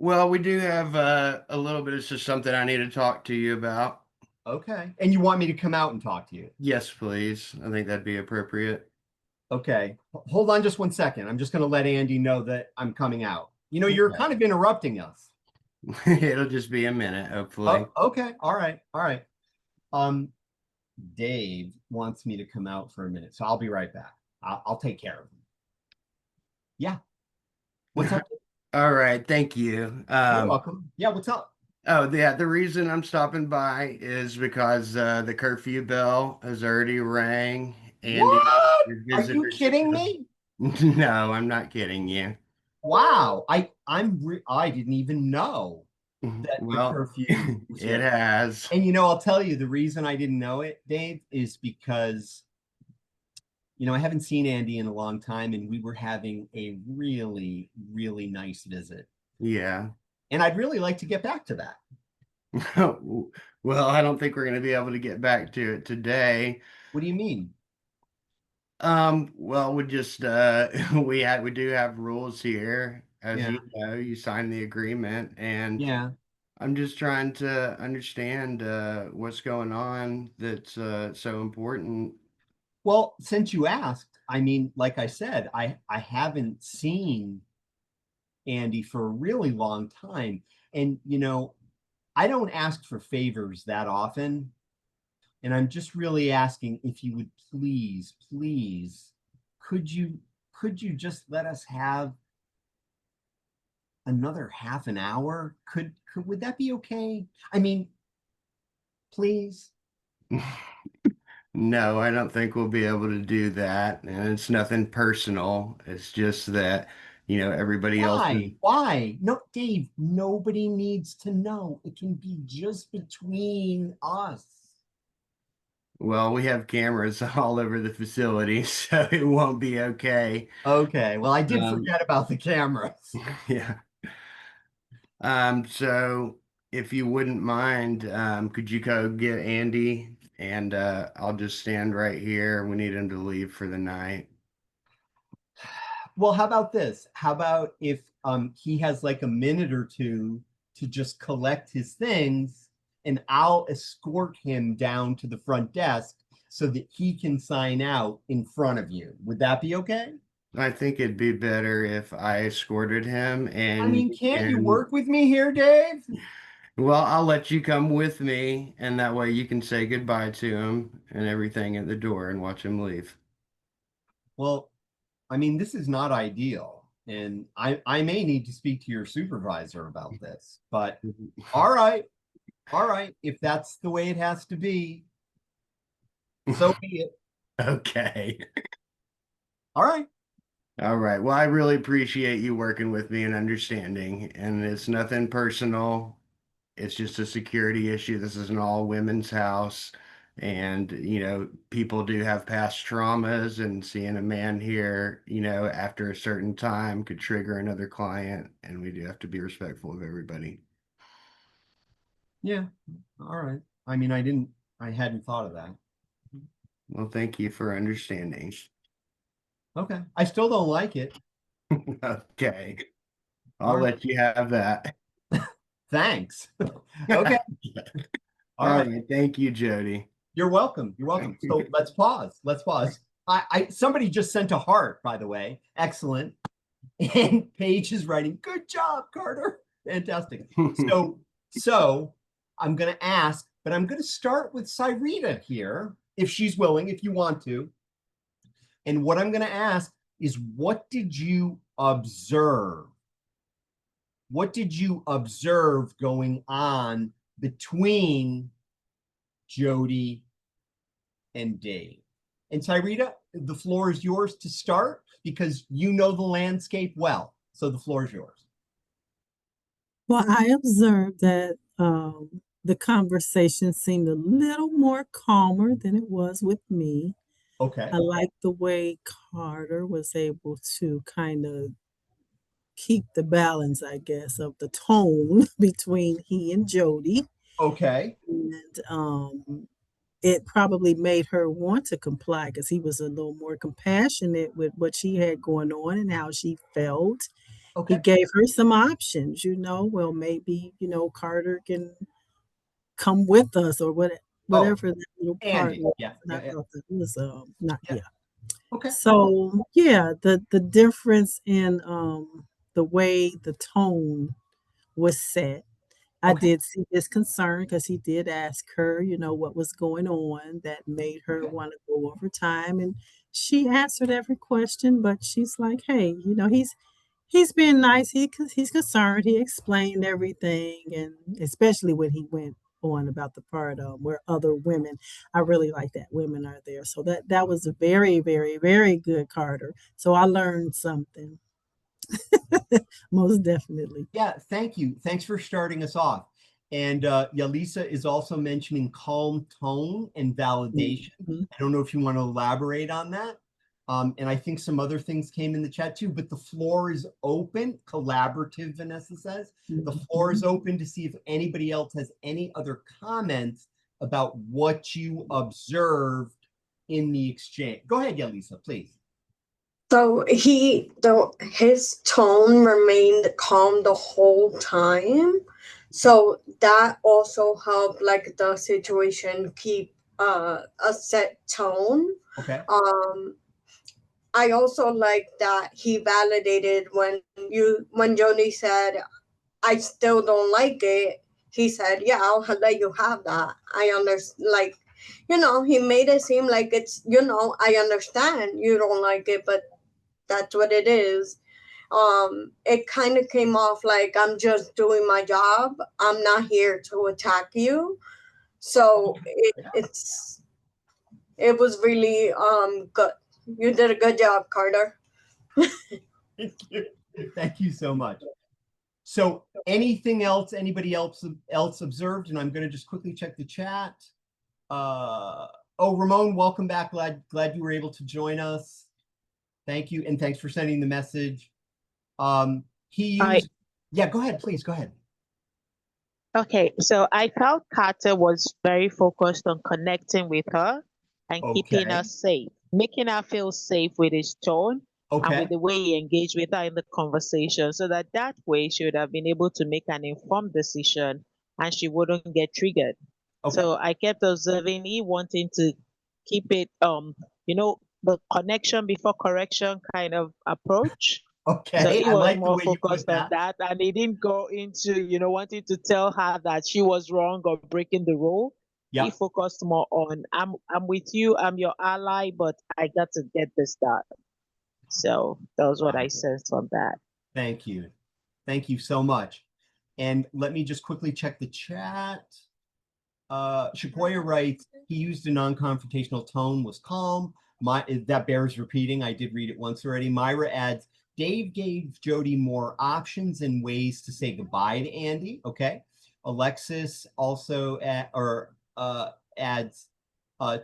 Well, we do have a little bit of just something I need to talk to you about. Okay, and you want me to come out and talk to you? Yes, please. I think that'd be appropriate. Okay, hold on just one second. I'm just gonna let Andy know that I'm coming out. You know, you're kind of interrupting us. It'll just be a minute, hopefully. Oh, okay, all right, all right. Dave wants me to come out for a minute, so I'll be right back. I'll take care of him. Yeah. What's up? All right, thank you. You're welcome. Yeah, what's up? Oh, yeah, the reason I'm stopping by is because the curfew bell has already rang. And What? your Are you visitors- kidding me? No, I'm not kidding you. Wow, I didn't even know that Well, the curfew was it here. has. And you know, I'll tell you the reason I didn't know it, Dave, is because you know, I haven't seen Andy in a long time, and we were having a really, really nice visit. Yeah. And I'd really like to get back to that. Well, I don't think we're going to be able to get back to it today. What do you mean? Well, we just we do have rules here. As Yeah. you know, you signed the agreement, and Yeah. I'm just trying to understand what's going on that's so important. Well, since you asked, I mean, like I said, I haven't seen Andy for a really long time. And, you know, I don't ask for favors that often. And I'm just really asking if you would please, please, could you just let us have another half an hour? Would that be okay? I mean, please. No, I don't think we'll be able to do that. And it's nothing personal. It's just that, everybody else is. Why? No, Dave, nobody needs to know. It can be just between us. Well, we have cameras all over the facility, so it won't be okay. Okay, well, I did forget about the cameras. Yeah. So if you wouldn't mind, could you go get Andy and I'll just stand right here. We need him to leave for the night. Well, how about this? How about if he has like a minute or two to just collect his things, and I'll escort him down to the front desk so that he can sign out in front of you. Would that be okay? I think it'd be better if I escorted him and I mean, can't you work with me here, Dave? Well, I'll let you come with me, and that way you can say goodbye to him and everything at the door and watch him leave. Well, I mean, this is not ideal, and I may need to speak to your supervisor about this, but all right, if that's the way it has to be, so be it. Okay. All right. All right. Well, I really appreciate you working with me and understanding, and it's nothing personal. It's just a security issue. This is an all women's house. And, people do have past traumas, and seeing a man here, after a certain time could trigger another client. And we do have to be respectful of everybody. Yeah. All right. I mean, I hadn't thought of that. Well, thank you for understanding. Okay. I still don't like it. Okay. All I'll right. let you have that. Thanks. Okay. All right. Thank you, Jody. You're welcome. You're welcome. So let's pause. Let's pause. Somebody just sent a heart, by the way. Excellent. And Paige is writing, good job, Carter. Fantastic. So I'm going to ask, but I'm going to start with Cyrita here, if she's willing, if you want to. And what I'm going to ask is, what did you observe? What did you observe going on between Jody and Dave? And Cyrita, the floor is yours to start because you know the landscape well. So the floor is yours. Well, I observed that the conversation seemed a little more calmer than it was with me. Okay. I like the way Carter was able to kind of keep the balance, I guess, of the tone between he and Jody. Okay. And it probably made her want to comply because he was a little more compassionate with what she had going on and how she felt. He Okay. gave her some options, well, maybe, Carter can come with us or Oh, whatever that little part Andy. was. Yeah. And I Yeah. Yeah. thought that was not Yeah. yeah. Okay. So yeah, the difference in the way the tone was set. I Okay. did see his concern because he did ask her, what was going on that made her Okay. want to go over time. And she answered every question, but she's like, hey, he's being nice. He's concerned. He explained everything, and especially when he went on about the part where other women. I really like that women are there. So that was a very, very, very good, Carter. So I learned something. Most definitely. Yeah, thank you. Thanks for starting us off. And Yalisa is also mentioning calm tone and validation. Mhm. I don't know if you want to elaborate on that. And I think some other things came in the chat too, but the floor is open, collaborative, Vanessa says. The floor is Mhm. open to see if anybody else has any other comments about what you observed in the exchange. Go ahead, Yalisa, please. So his tone remained calm the whole time. So that also helped like the situation keep a set tone. Okay. I also like that he validated when Jody said, I still don't like it. He said, yeah, I'll let you have that. I understand, like, he made it seem like it's, I understand you don't like it, but that's what it is. It kind of came off like I'm just doing my job. I'm not here to attack you. So it was really good. You did a good job, Carter. Thank you. Thank you so much. So anything else, anybody else observed? And I'm going to just quickly check the chat. Oh, Ramon, welcome back. Glad you were able to join us. Thank you. And thanks for sending the message. Yeah, go ahead, please. Go ahead. Okay, so I felt Carter was very focused on connecting with her and keeping her safe, making her feel safe with his tone and with the way he engaged with her in the conversation, so that way she would have been able to make an informed decision and she wouldn't get triggered. So I kept observing he wanting to keep it, the connection before correction kind of approach. Okay. So he I was like the more way you put focused on that, and he didn't go into, wanting to tell her that she was wrong or breaking the rule. Yeah. He focused more on, I'm with you, I'm your ally, but I got to get this done. So that was what I sensed from that. Thank you. Thank you so much. And let me just quickly check the chat. Shakoya writes, he used a non-confrontational tone, was calm. That bears repeating. I did read it once already. Myra adds, Dave gave Jody more options and ways to say goodbye to Andy. Okay. Alexis also adds,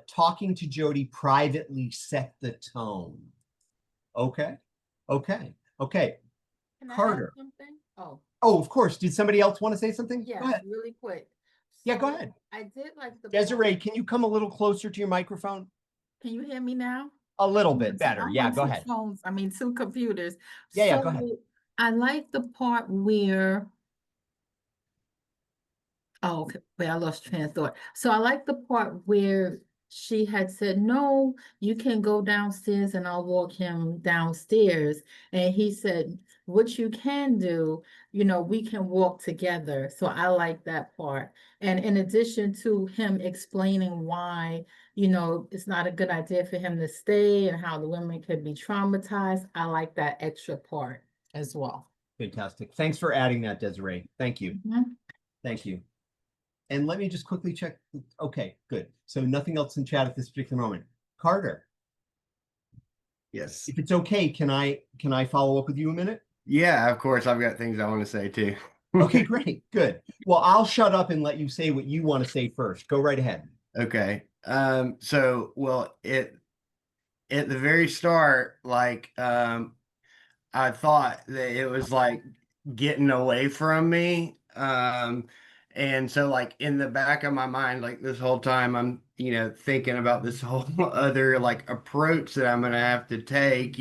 talking to Jody privately set the tone. Okay. Okay. Okay. Can I Carter. add something? Oh, of course. Did somebody else want to say something? Yeah, Go ahead. really quick. Yeah, go ahead. I did like the Desiree, can you come a little closer to your microphone? Can you hear me now? A little bit better. I'm Yeah, on go two ahead. phones. I mean, two computers. Yeah, go ahead. I like the part where okay, wait, I lost train of thought. So I like the part where she had said, no, you can go downstairs and I'll walk him downstairs. And he said, what you can do, we can walk together. So I like that part. And in addition to him explaining why, it's not a good idea for him to stay and how the women could be traumatized, I like that extra part as well. Fantastic. Thanks for adding that, Desiree. Thank you. Thank you. And let me just quickly check. Okay, good. So nothing else in chat at this particular moment. Carter. Yes. If it's okay, can I follow up with you a minute? Yeah, of course. I've got things I want to say too. Okay, great, good. Well, I'll shut up and let you say what you want to say first. Go right ahead. Okay. So well, at the very start, like I thought that it was like getting away from me. And so like in the back of my mind, like this whole time I'm, thinking about this whole other like approach that I'm gonna have to take,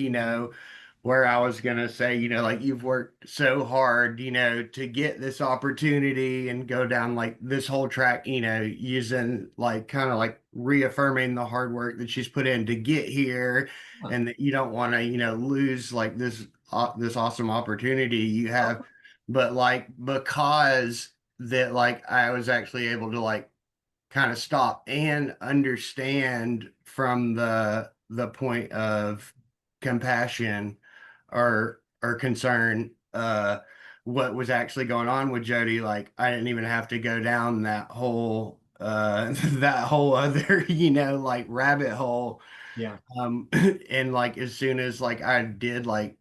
where I was gonna say, like you've worked so hard, to get this opportunity and go down like this whole track, using like kind of like reaffirming the hard work that she's put in to get here, and that you don't want to, lose like this awesome opportunity you have. But like because that like I was actually able to like kind of stop and understand from the point of compassion or concern, what was actually going on with Jody. Like I didn't even have to go down that whole that whole other like rabbit hole. Yeah. And like as soon as like I did like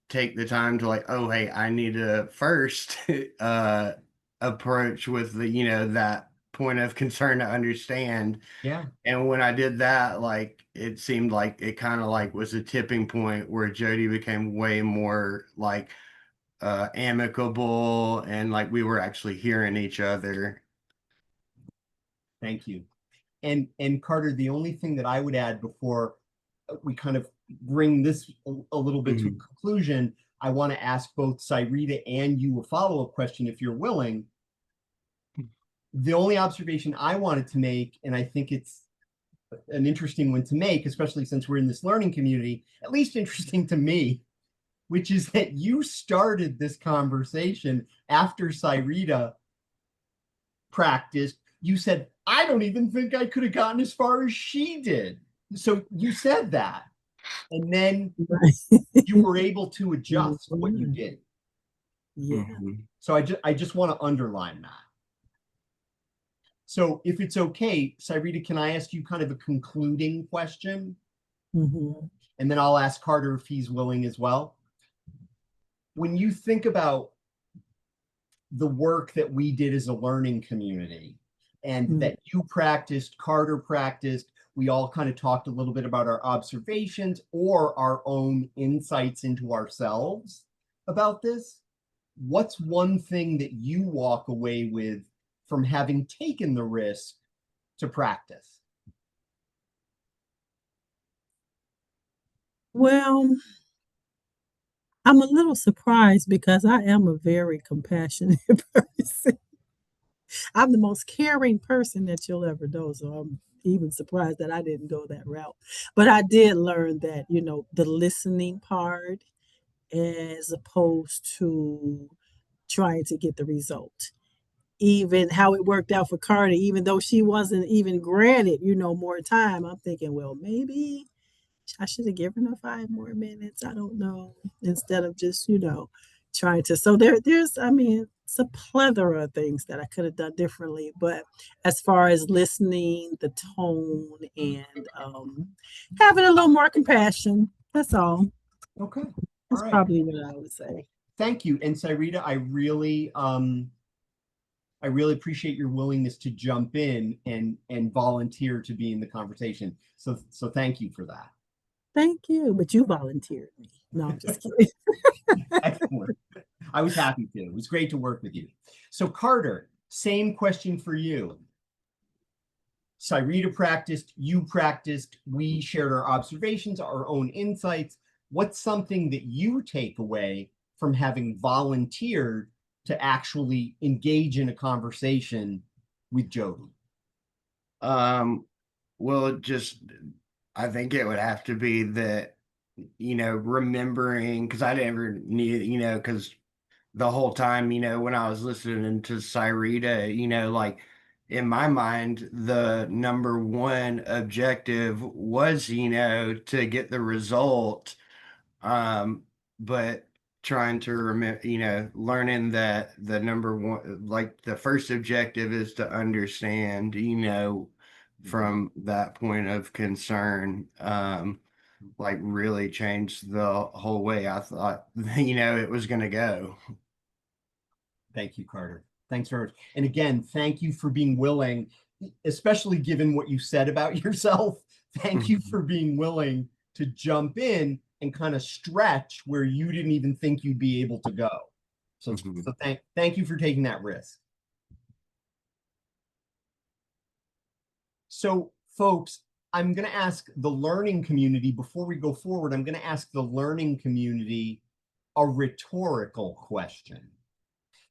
take the time to like, oh hey, I need to first approach with the that point of concern to understand. Yeah. And when I did that, like it seemed like it kind of like was a tipping point where Jody became way more like amicable, and like we were actually hearing each other. Thank you. And Carter, the only thing that I would add before we kind of bring this a little bit to a conclusion, I want to ask both Cyrita and you a follow-up question if you're willing. The only observation I wanted to make, and I think it's an interesting one to make, especially since we're in this learning community, at least interesting to me, which is that you started this conversation after Cyrita practiced. You said, I don't even think I could have gotten as far as she did. So you said that. And then you were able to adjust what you did. Yeah. So I just want to underline that. So if it's okay, Cyrita, can I ask you kind of a concluding question? And then I'll ask Carter if he's willing as well. When you think about the work that we did as a learning community and that you practiced, Carter practiced, we all kind of talked a little bit about our observations or our own insights into ourselves about this. What's one thing that you walk away with from having taken the risk to practice? Well, I'm a little surprised because I am a very compassionate person. I'm the most caring person that you'll ever know. So I'm even surprised that I didn't go that route. But I did learn that, the listening part as opposed to trying to get the result. Even how it worked out for Cardi, even though she wasn't even granted, more time, I'm thinking, well, maybe I should have given her 5 more minutes. I don't know. Instead of just, trying to. So it's a plethora of things that I could have done differently. But as far as listening, the tone, and having a little more compassion, that's all. Okay. That's probably what I would say. Thank you. And Cyrita, I really appreciate your willingness to jump in and volunteer to be in the conversation. So thank you for that. Thank you. But you volunteered me. No, I'm just kidding. Excellent. I was happy to. It was great to work with you. So Carter, same question for you. Cyrita practiced, you practiced, we shared our observations, our own insights. What's something that you take away from having volunteered to actually engage in a conversation with Jody? Well, just I think it would have to be that, remembering, because I never knew, because the whole time, when I was listening to Cyrita, like in my mind, the number one objective was, to get the result. But trying to remember, learning that the number one, like the first objective is to understand, from that point of concern, like really changed the whole way I thought, it was going to go. Thank you, Carter. Thanks very much. And again, thank you for being willing, especially given what you said about yourself. Thank you for being willing to jump in and kind of stretch where you didn't even think you'd be able to go. So, thank you for taking that risk. So, folks, I'm going to ask the learning community, before we go forward, I'm going to ask the learning community a rhetorical question.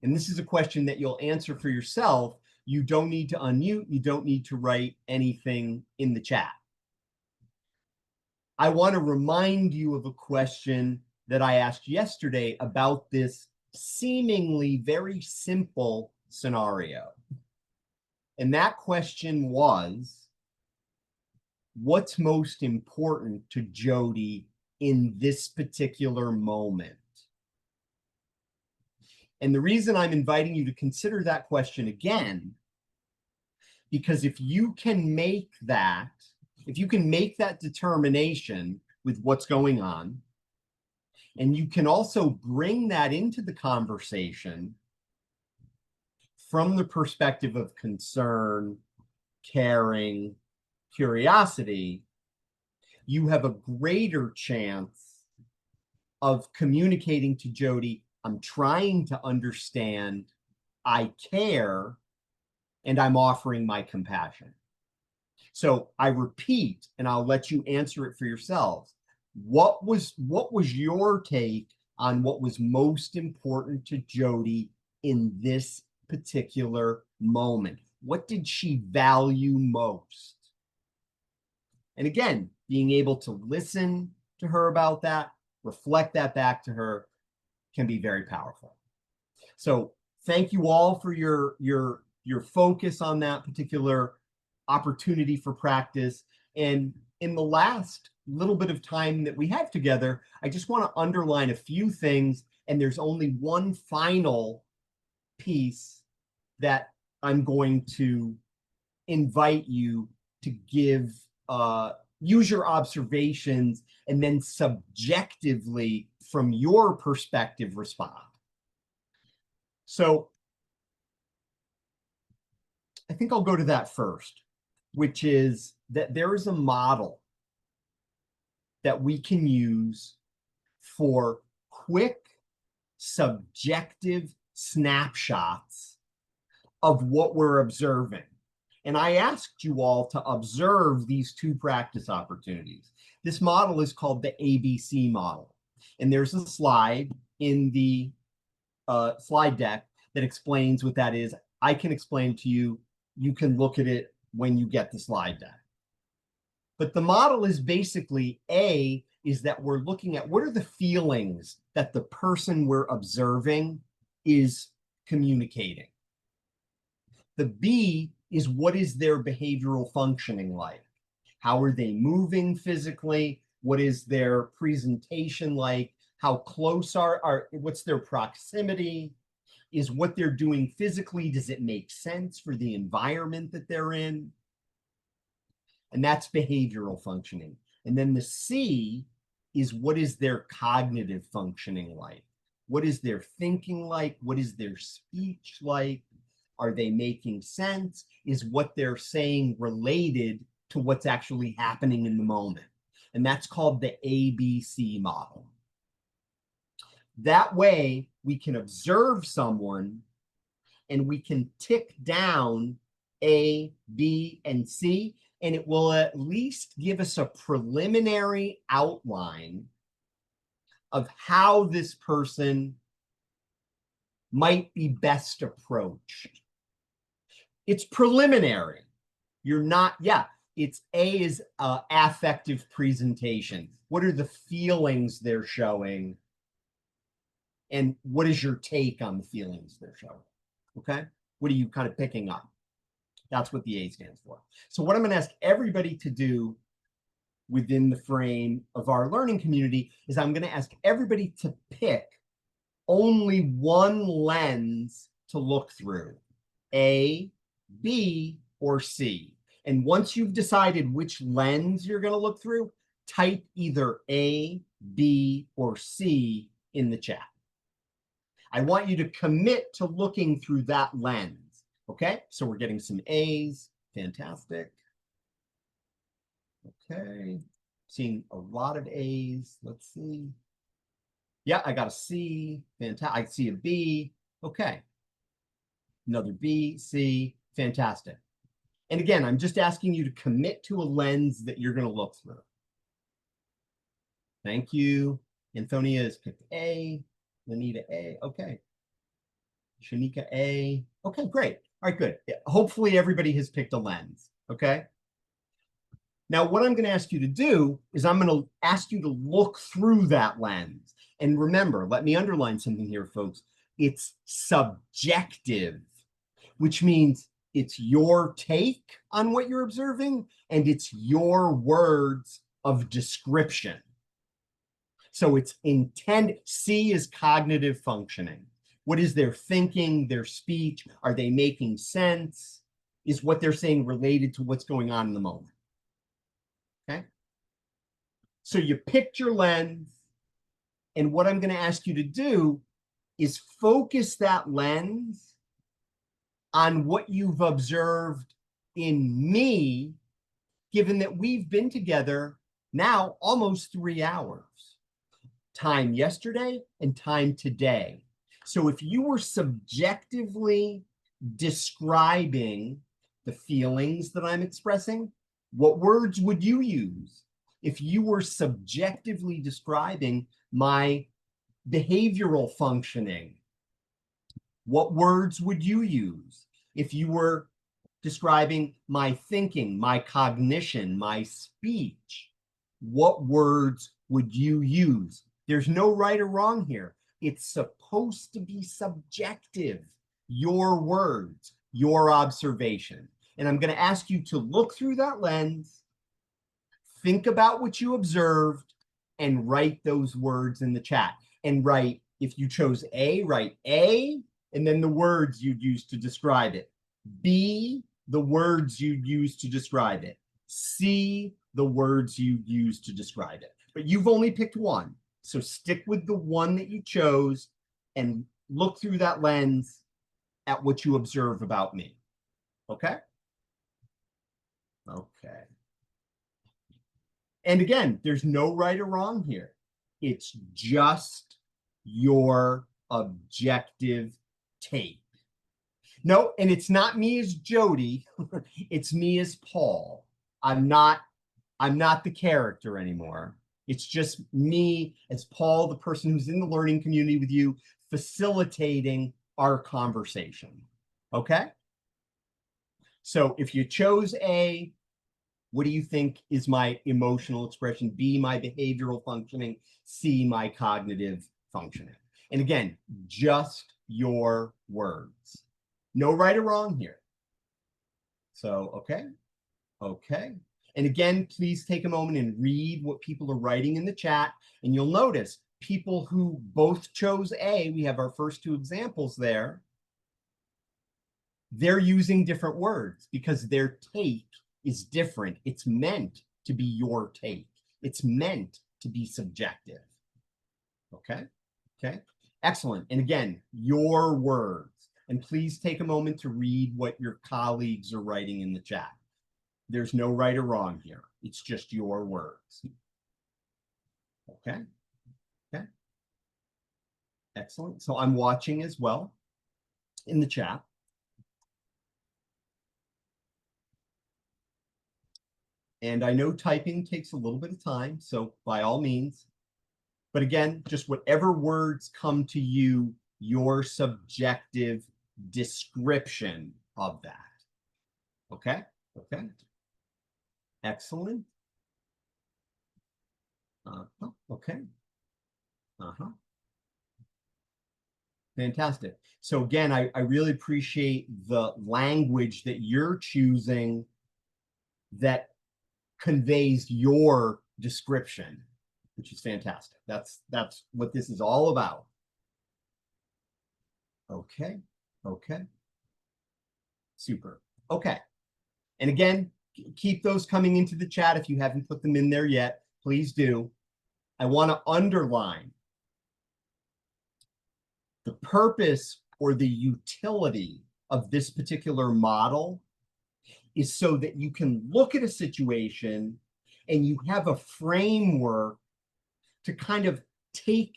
And this is a question that you'll answer for yourself. You don't need to unmute. You don't need to write anything in the chat. I want to remind you of a question that I asked yesterday about this seemingly very simple scenario. And that question was, what's most important to Jody in this particular moment? And the reason I'm inviting you to consider that question again, because if you can make that determination with what's going on, and you can also bring that into the conversation from the perspective of concern, caring, curiosity, you have a greater chance of communicating to Jody, I'm trying to understand, I care, and I'm offering my compassion. So I repeat, and I'll let you answer it for yourselves. What was your take on what was most important to Jody in this particular moment? What did she value most? And again, being able to listen to her about that, reflect that back to her, can be very powerful. So thank you all for your focus on that particular opportunity for practice. And in the last little bit of time that we have together, I just want to underline a few things. And there's only one final piece that I'm going to invite you to give, use your observations, and then subjectively, from your perspective, respond. So I think I'll go to that first, which is that there is a model that we can use for quick, subjective snapshots of what we're observing. And I asked you all to observe these two practice opportunities. This model is called the ABC model. And there's a slide in the slide deck that explains what that is. I can explain to you. You can look at it when you get the slide deck. But the model is basically, A, is that we're looking at what are the feelings that the person we're observing is communicating. The B is what is their behavioral functioning like? How are they moving physically? What is their presentation like? How close what's their proximity? Is what they're doing physically, does it make sense for the environment that they're in? And that's behavioral functioning. And then the C is what is their cognitive functioning like? What is their thinking like? What is their speech like? Are they making sense? Is what they're saying related to what's actually happening in the moment? And that's called the ABC model. That way, we can observe someone and we can tick down A, B, and C, and it will at least give us a preliminary outline of how this person might be best approached. It's preliminary. You're not, it's A is affective presentation. What are the feelings they're showing? And what is your take on the feelings they're showing? Okay? What are you kind of picking up? That's what the A stands for. So what I'm going to ask everybody to do within the frame of our learning community is I'm going to ask everybody to pick only one lens to look through, A, B, or C. And once you've decided which lens you're going to look through, type either A, B, or C in the chat. I want you to commit to looking through that lens. Okay, so we're getting some A's. Fantastic. Okay, seeing a lot of A's. Let's see. Yeah, I got a C. Fantastic. I see a B. Okay. Another B, C. Fantastic. And again, I'm just asking you to commit to a lens that you're going to look through. Thank you. Antonia has picked A. Lanita A. Okay. Shanika A. Okay, great. All right, good. Hopefully everybody has picked a lens. Okay. Now, what I'm going to ask you to do is I'm going to ask you to look through that lens. And remember, let me underline something here, folks. It's subjective, which means it's your take on what you're observing, and it's your words of description. So it's intended. C is cognitive functioning. What is their thinking, their speech? Are they making sense? Is what they're saying related to what's going on in the moment? Okay. So you picked your lens, and what I'm going to ask you to do is focus that lens on what you've observed in me, given that we've been together now almost 3 hours. Time yesterday and time today. So if you were subjectively describing the feelings that I'm expressing, what words would you use? If you were subjectively describing my behavioral functioning, what words would you use? If you were describing my thinking, my cognition, my speech, what words would you use? There's no right or wrong here. It's supposed to be subjective. Your words, your observation. And I'm going to ask you to look through that lens, think about what you observed, and write those words in the chat. And write, if you chose A, write A, and then the words you'd use to describe it. B, the words you'd use to describe it. C, the words you'd use to describe it. But you've only picked one. So stick with the one that you chose and look through that lens at what you observe about me. Okay? Okay. And again, there's no right or wrong here. It's just your objective take. No, and it's not me as Jody. It's me as Paul. I'm not the character anymore. It's just me as Paul, the person who's in the learning community with you, facilitating our conversation. Okay? So if you chose A, what do you think is my emotional expression? B, my behavioral functioning. C, my cognitive functioning. And again, just your words. No right or wrong here. So, okay. Okay. And again, please take a moment and read what people are writing in the chat. And you'll notice people who both chose A, we have our first two examples there. They're using different words because their take is different. It's meant to be your take. It's meant to be subjective. Okay? Okay? Excellent. And again, your words. And please take a moment to read what your colleagues are writing in the chat. There's no right or wrong here. It's just your words. Okay? Okay? Excellent. So I'm watching as well in the chat. And I know typing takes a little bit of time, so by all means. But again, just whatever words come to you, your subjective description of that. Okay? Okay? Excellent. Okay. Fantastic. So again, I really appreciate the language that you're choosing that conveys your description, which is fantastic. That's what this is all about. Okay. Okay. Super. Okay. And again, keep those coming into the chat if you haven't put them in there yet. Please do. I want to underline The purpose or the utility of this particular model is so that you can look at a situation and you have a framework to kind of take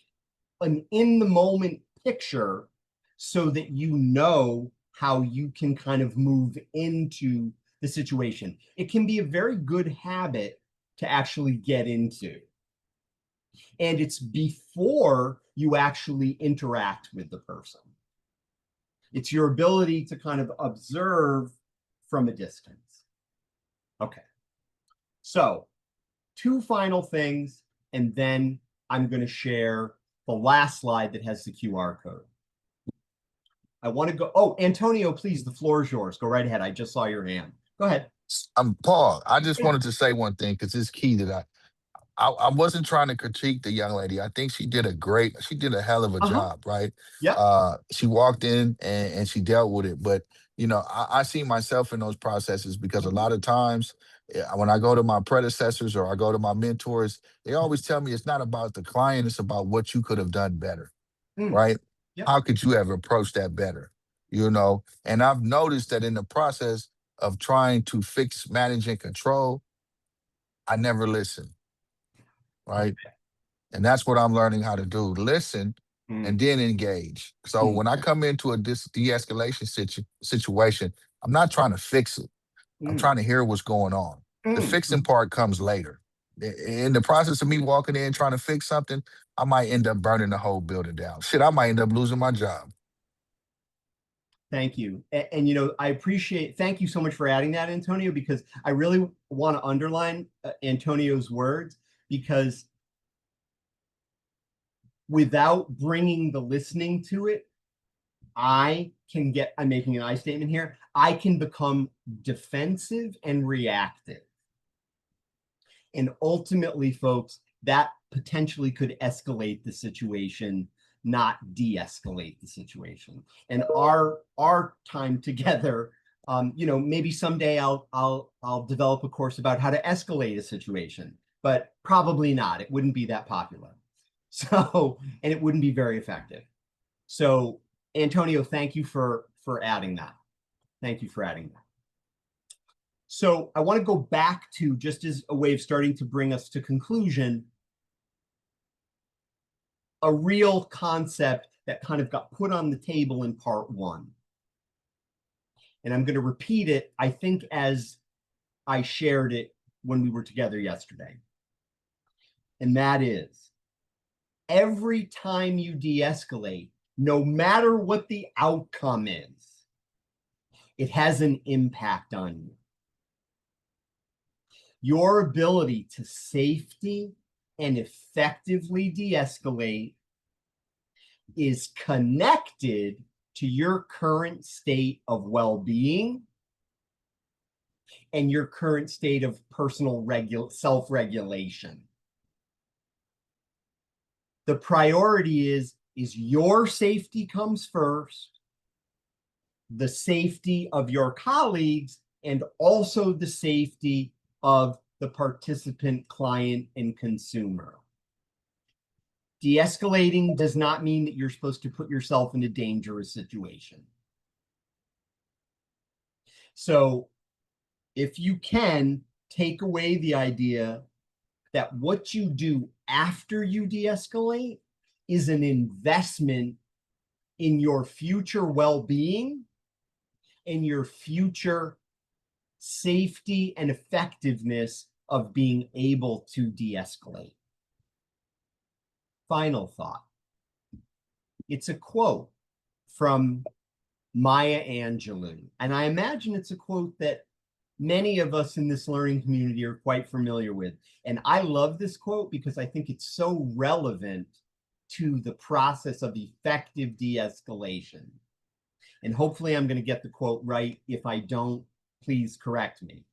an in-the-moment picture so that you know how you can kind of move into the situation. It can be a very good habit to actually get into. And it's before you actually interact with the person. It's your ability to kind of observe from a distance. Okay. So 2 final things, and then I'm going to share the last slide that has the QR code. I want to go. Oh, Antonio, please, the floor is yours. Go right ahead. I just saw your hand. Go ahead. Paul, I just wanted to say one thing because it's key that I wasn't trying to critique the young lady. I think she did a hell of a job, right? Yeah. She walked in and she dealt with it. But, you know, I see myself in those processes because a lot of times when I go to my predecessors or I go to my mentors, they always tell me it's not about the client, it's about what you could have done better, right? Yep. How could you have approached that better? You know, and I've noticed that in the process of trying to fix, manage, and control, I never listen. Right. And that's what I'm learning how to do. Listen and then engage. So when I come into a de-escalation situation, I'm not trying to fix it. I'm trying to hear what's going on. The fixing part comes later. In the process of me walking in trying to fix something, I might end up burning the whole building down. Shit, I might end up losing my job. Thank you. And you know, thank you so much for adding that, Antonio, because I really want to underline Antonio's words, because without bringing the listening to it, I'm making an I statement here, I can become defensive and reactive. And ultimately, folks, that potentially could escalate the situation, not de-escalate the situation. And our time together, you know, maybe someday I'll develop a course about how to escalate a situation, but probably not. It wouldn't be that popular. So, and it wouldn't be very effective. So, Antonio, thank you for adding that. Thank you for adding that. So I want to go back to, just as a way of starting to bring us to conclusion, a real concept that kind of got put on the table in part 1. And I'm going to repeat it, I think, as I shared it when we were together yesterday. And that is, every time you de-escalate, no matter what the outcome is, it has an impact on you. Your ability to safely and effectively de-escalate is connected to your current state of well-being and your current state of personal self-regulation. The priority is your safety comes first, the safety of your colleagues, and also the safety of the participant, client, and consumer. De-escalating does not mean that you're supposed to put yourself in a dangerous situation. So if you can, take away the idea that what you do after you de-escalate is an investment in your future well-being and your future safety and effectiveness of being able to de-escalate. Final thought. It's a quote from Maya Angelou, and I imagine it's a quote that many of us in this learning community are quite familiar with. And I love this quote because I think it's so relevant to the process of effective de-escalation. And hopefully I'm going to get the quote right. If I don't, please correct me.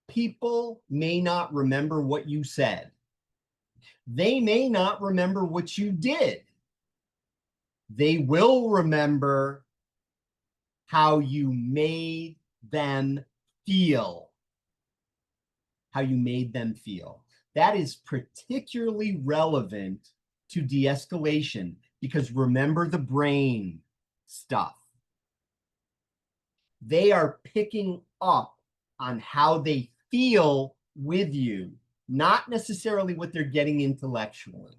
People may not remember what you said. They may not remember what you did. They will remember how you made them feel. How you made them feel. That is particularly relevant to de-escalation because remember the brain stuff. They are picking up on how they feel with you, not necessarily what they're getting intellectually.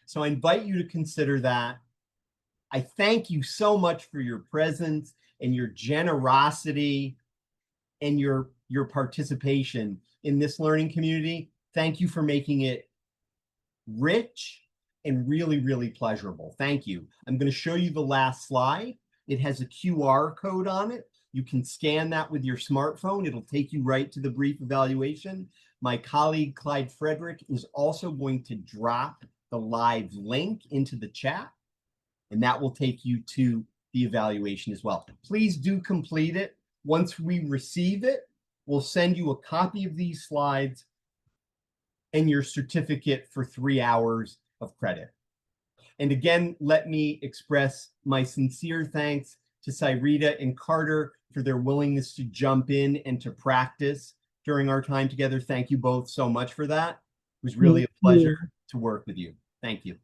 So I invite you to consider that. I thank you so much for your presence and your generosity and your participation in this learning community. Thank you for making it rich and really, really pleasurable. Thank you. I'm going to show you the last slide. It has a QR code on it. You can scan that with your smartphone. It'll take you right to the brief evaluation. My colleague, Clyde Frederick, is also going to drop the live link into the chat, and that will take you to the evaluation as well. Please do complete it. Once we receive it, we'll send you a copy of these slides and your certificate for 3 hours of credit. And again, let me express my sincere thanks to Cyrita and Carter for their willingness to jump in and to practice during our time together. Thank you both so much for that. It was really a pleasure to work with you. Thank you.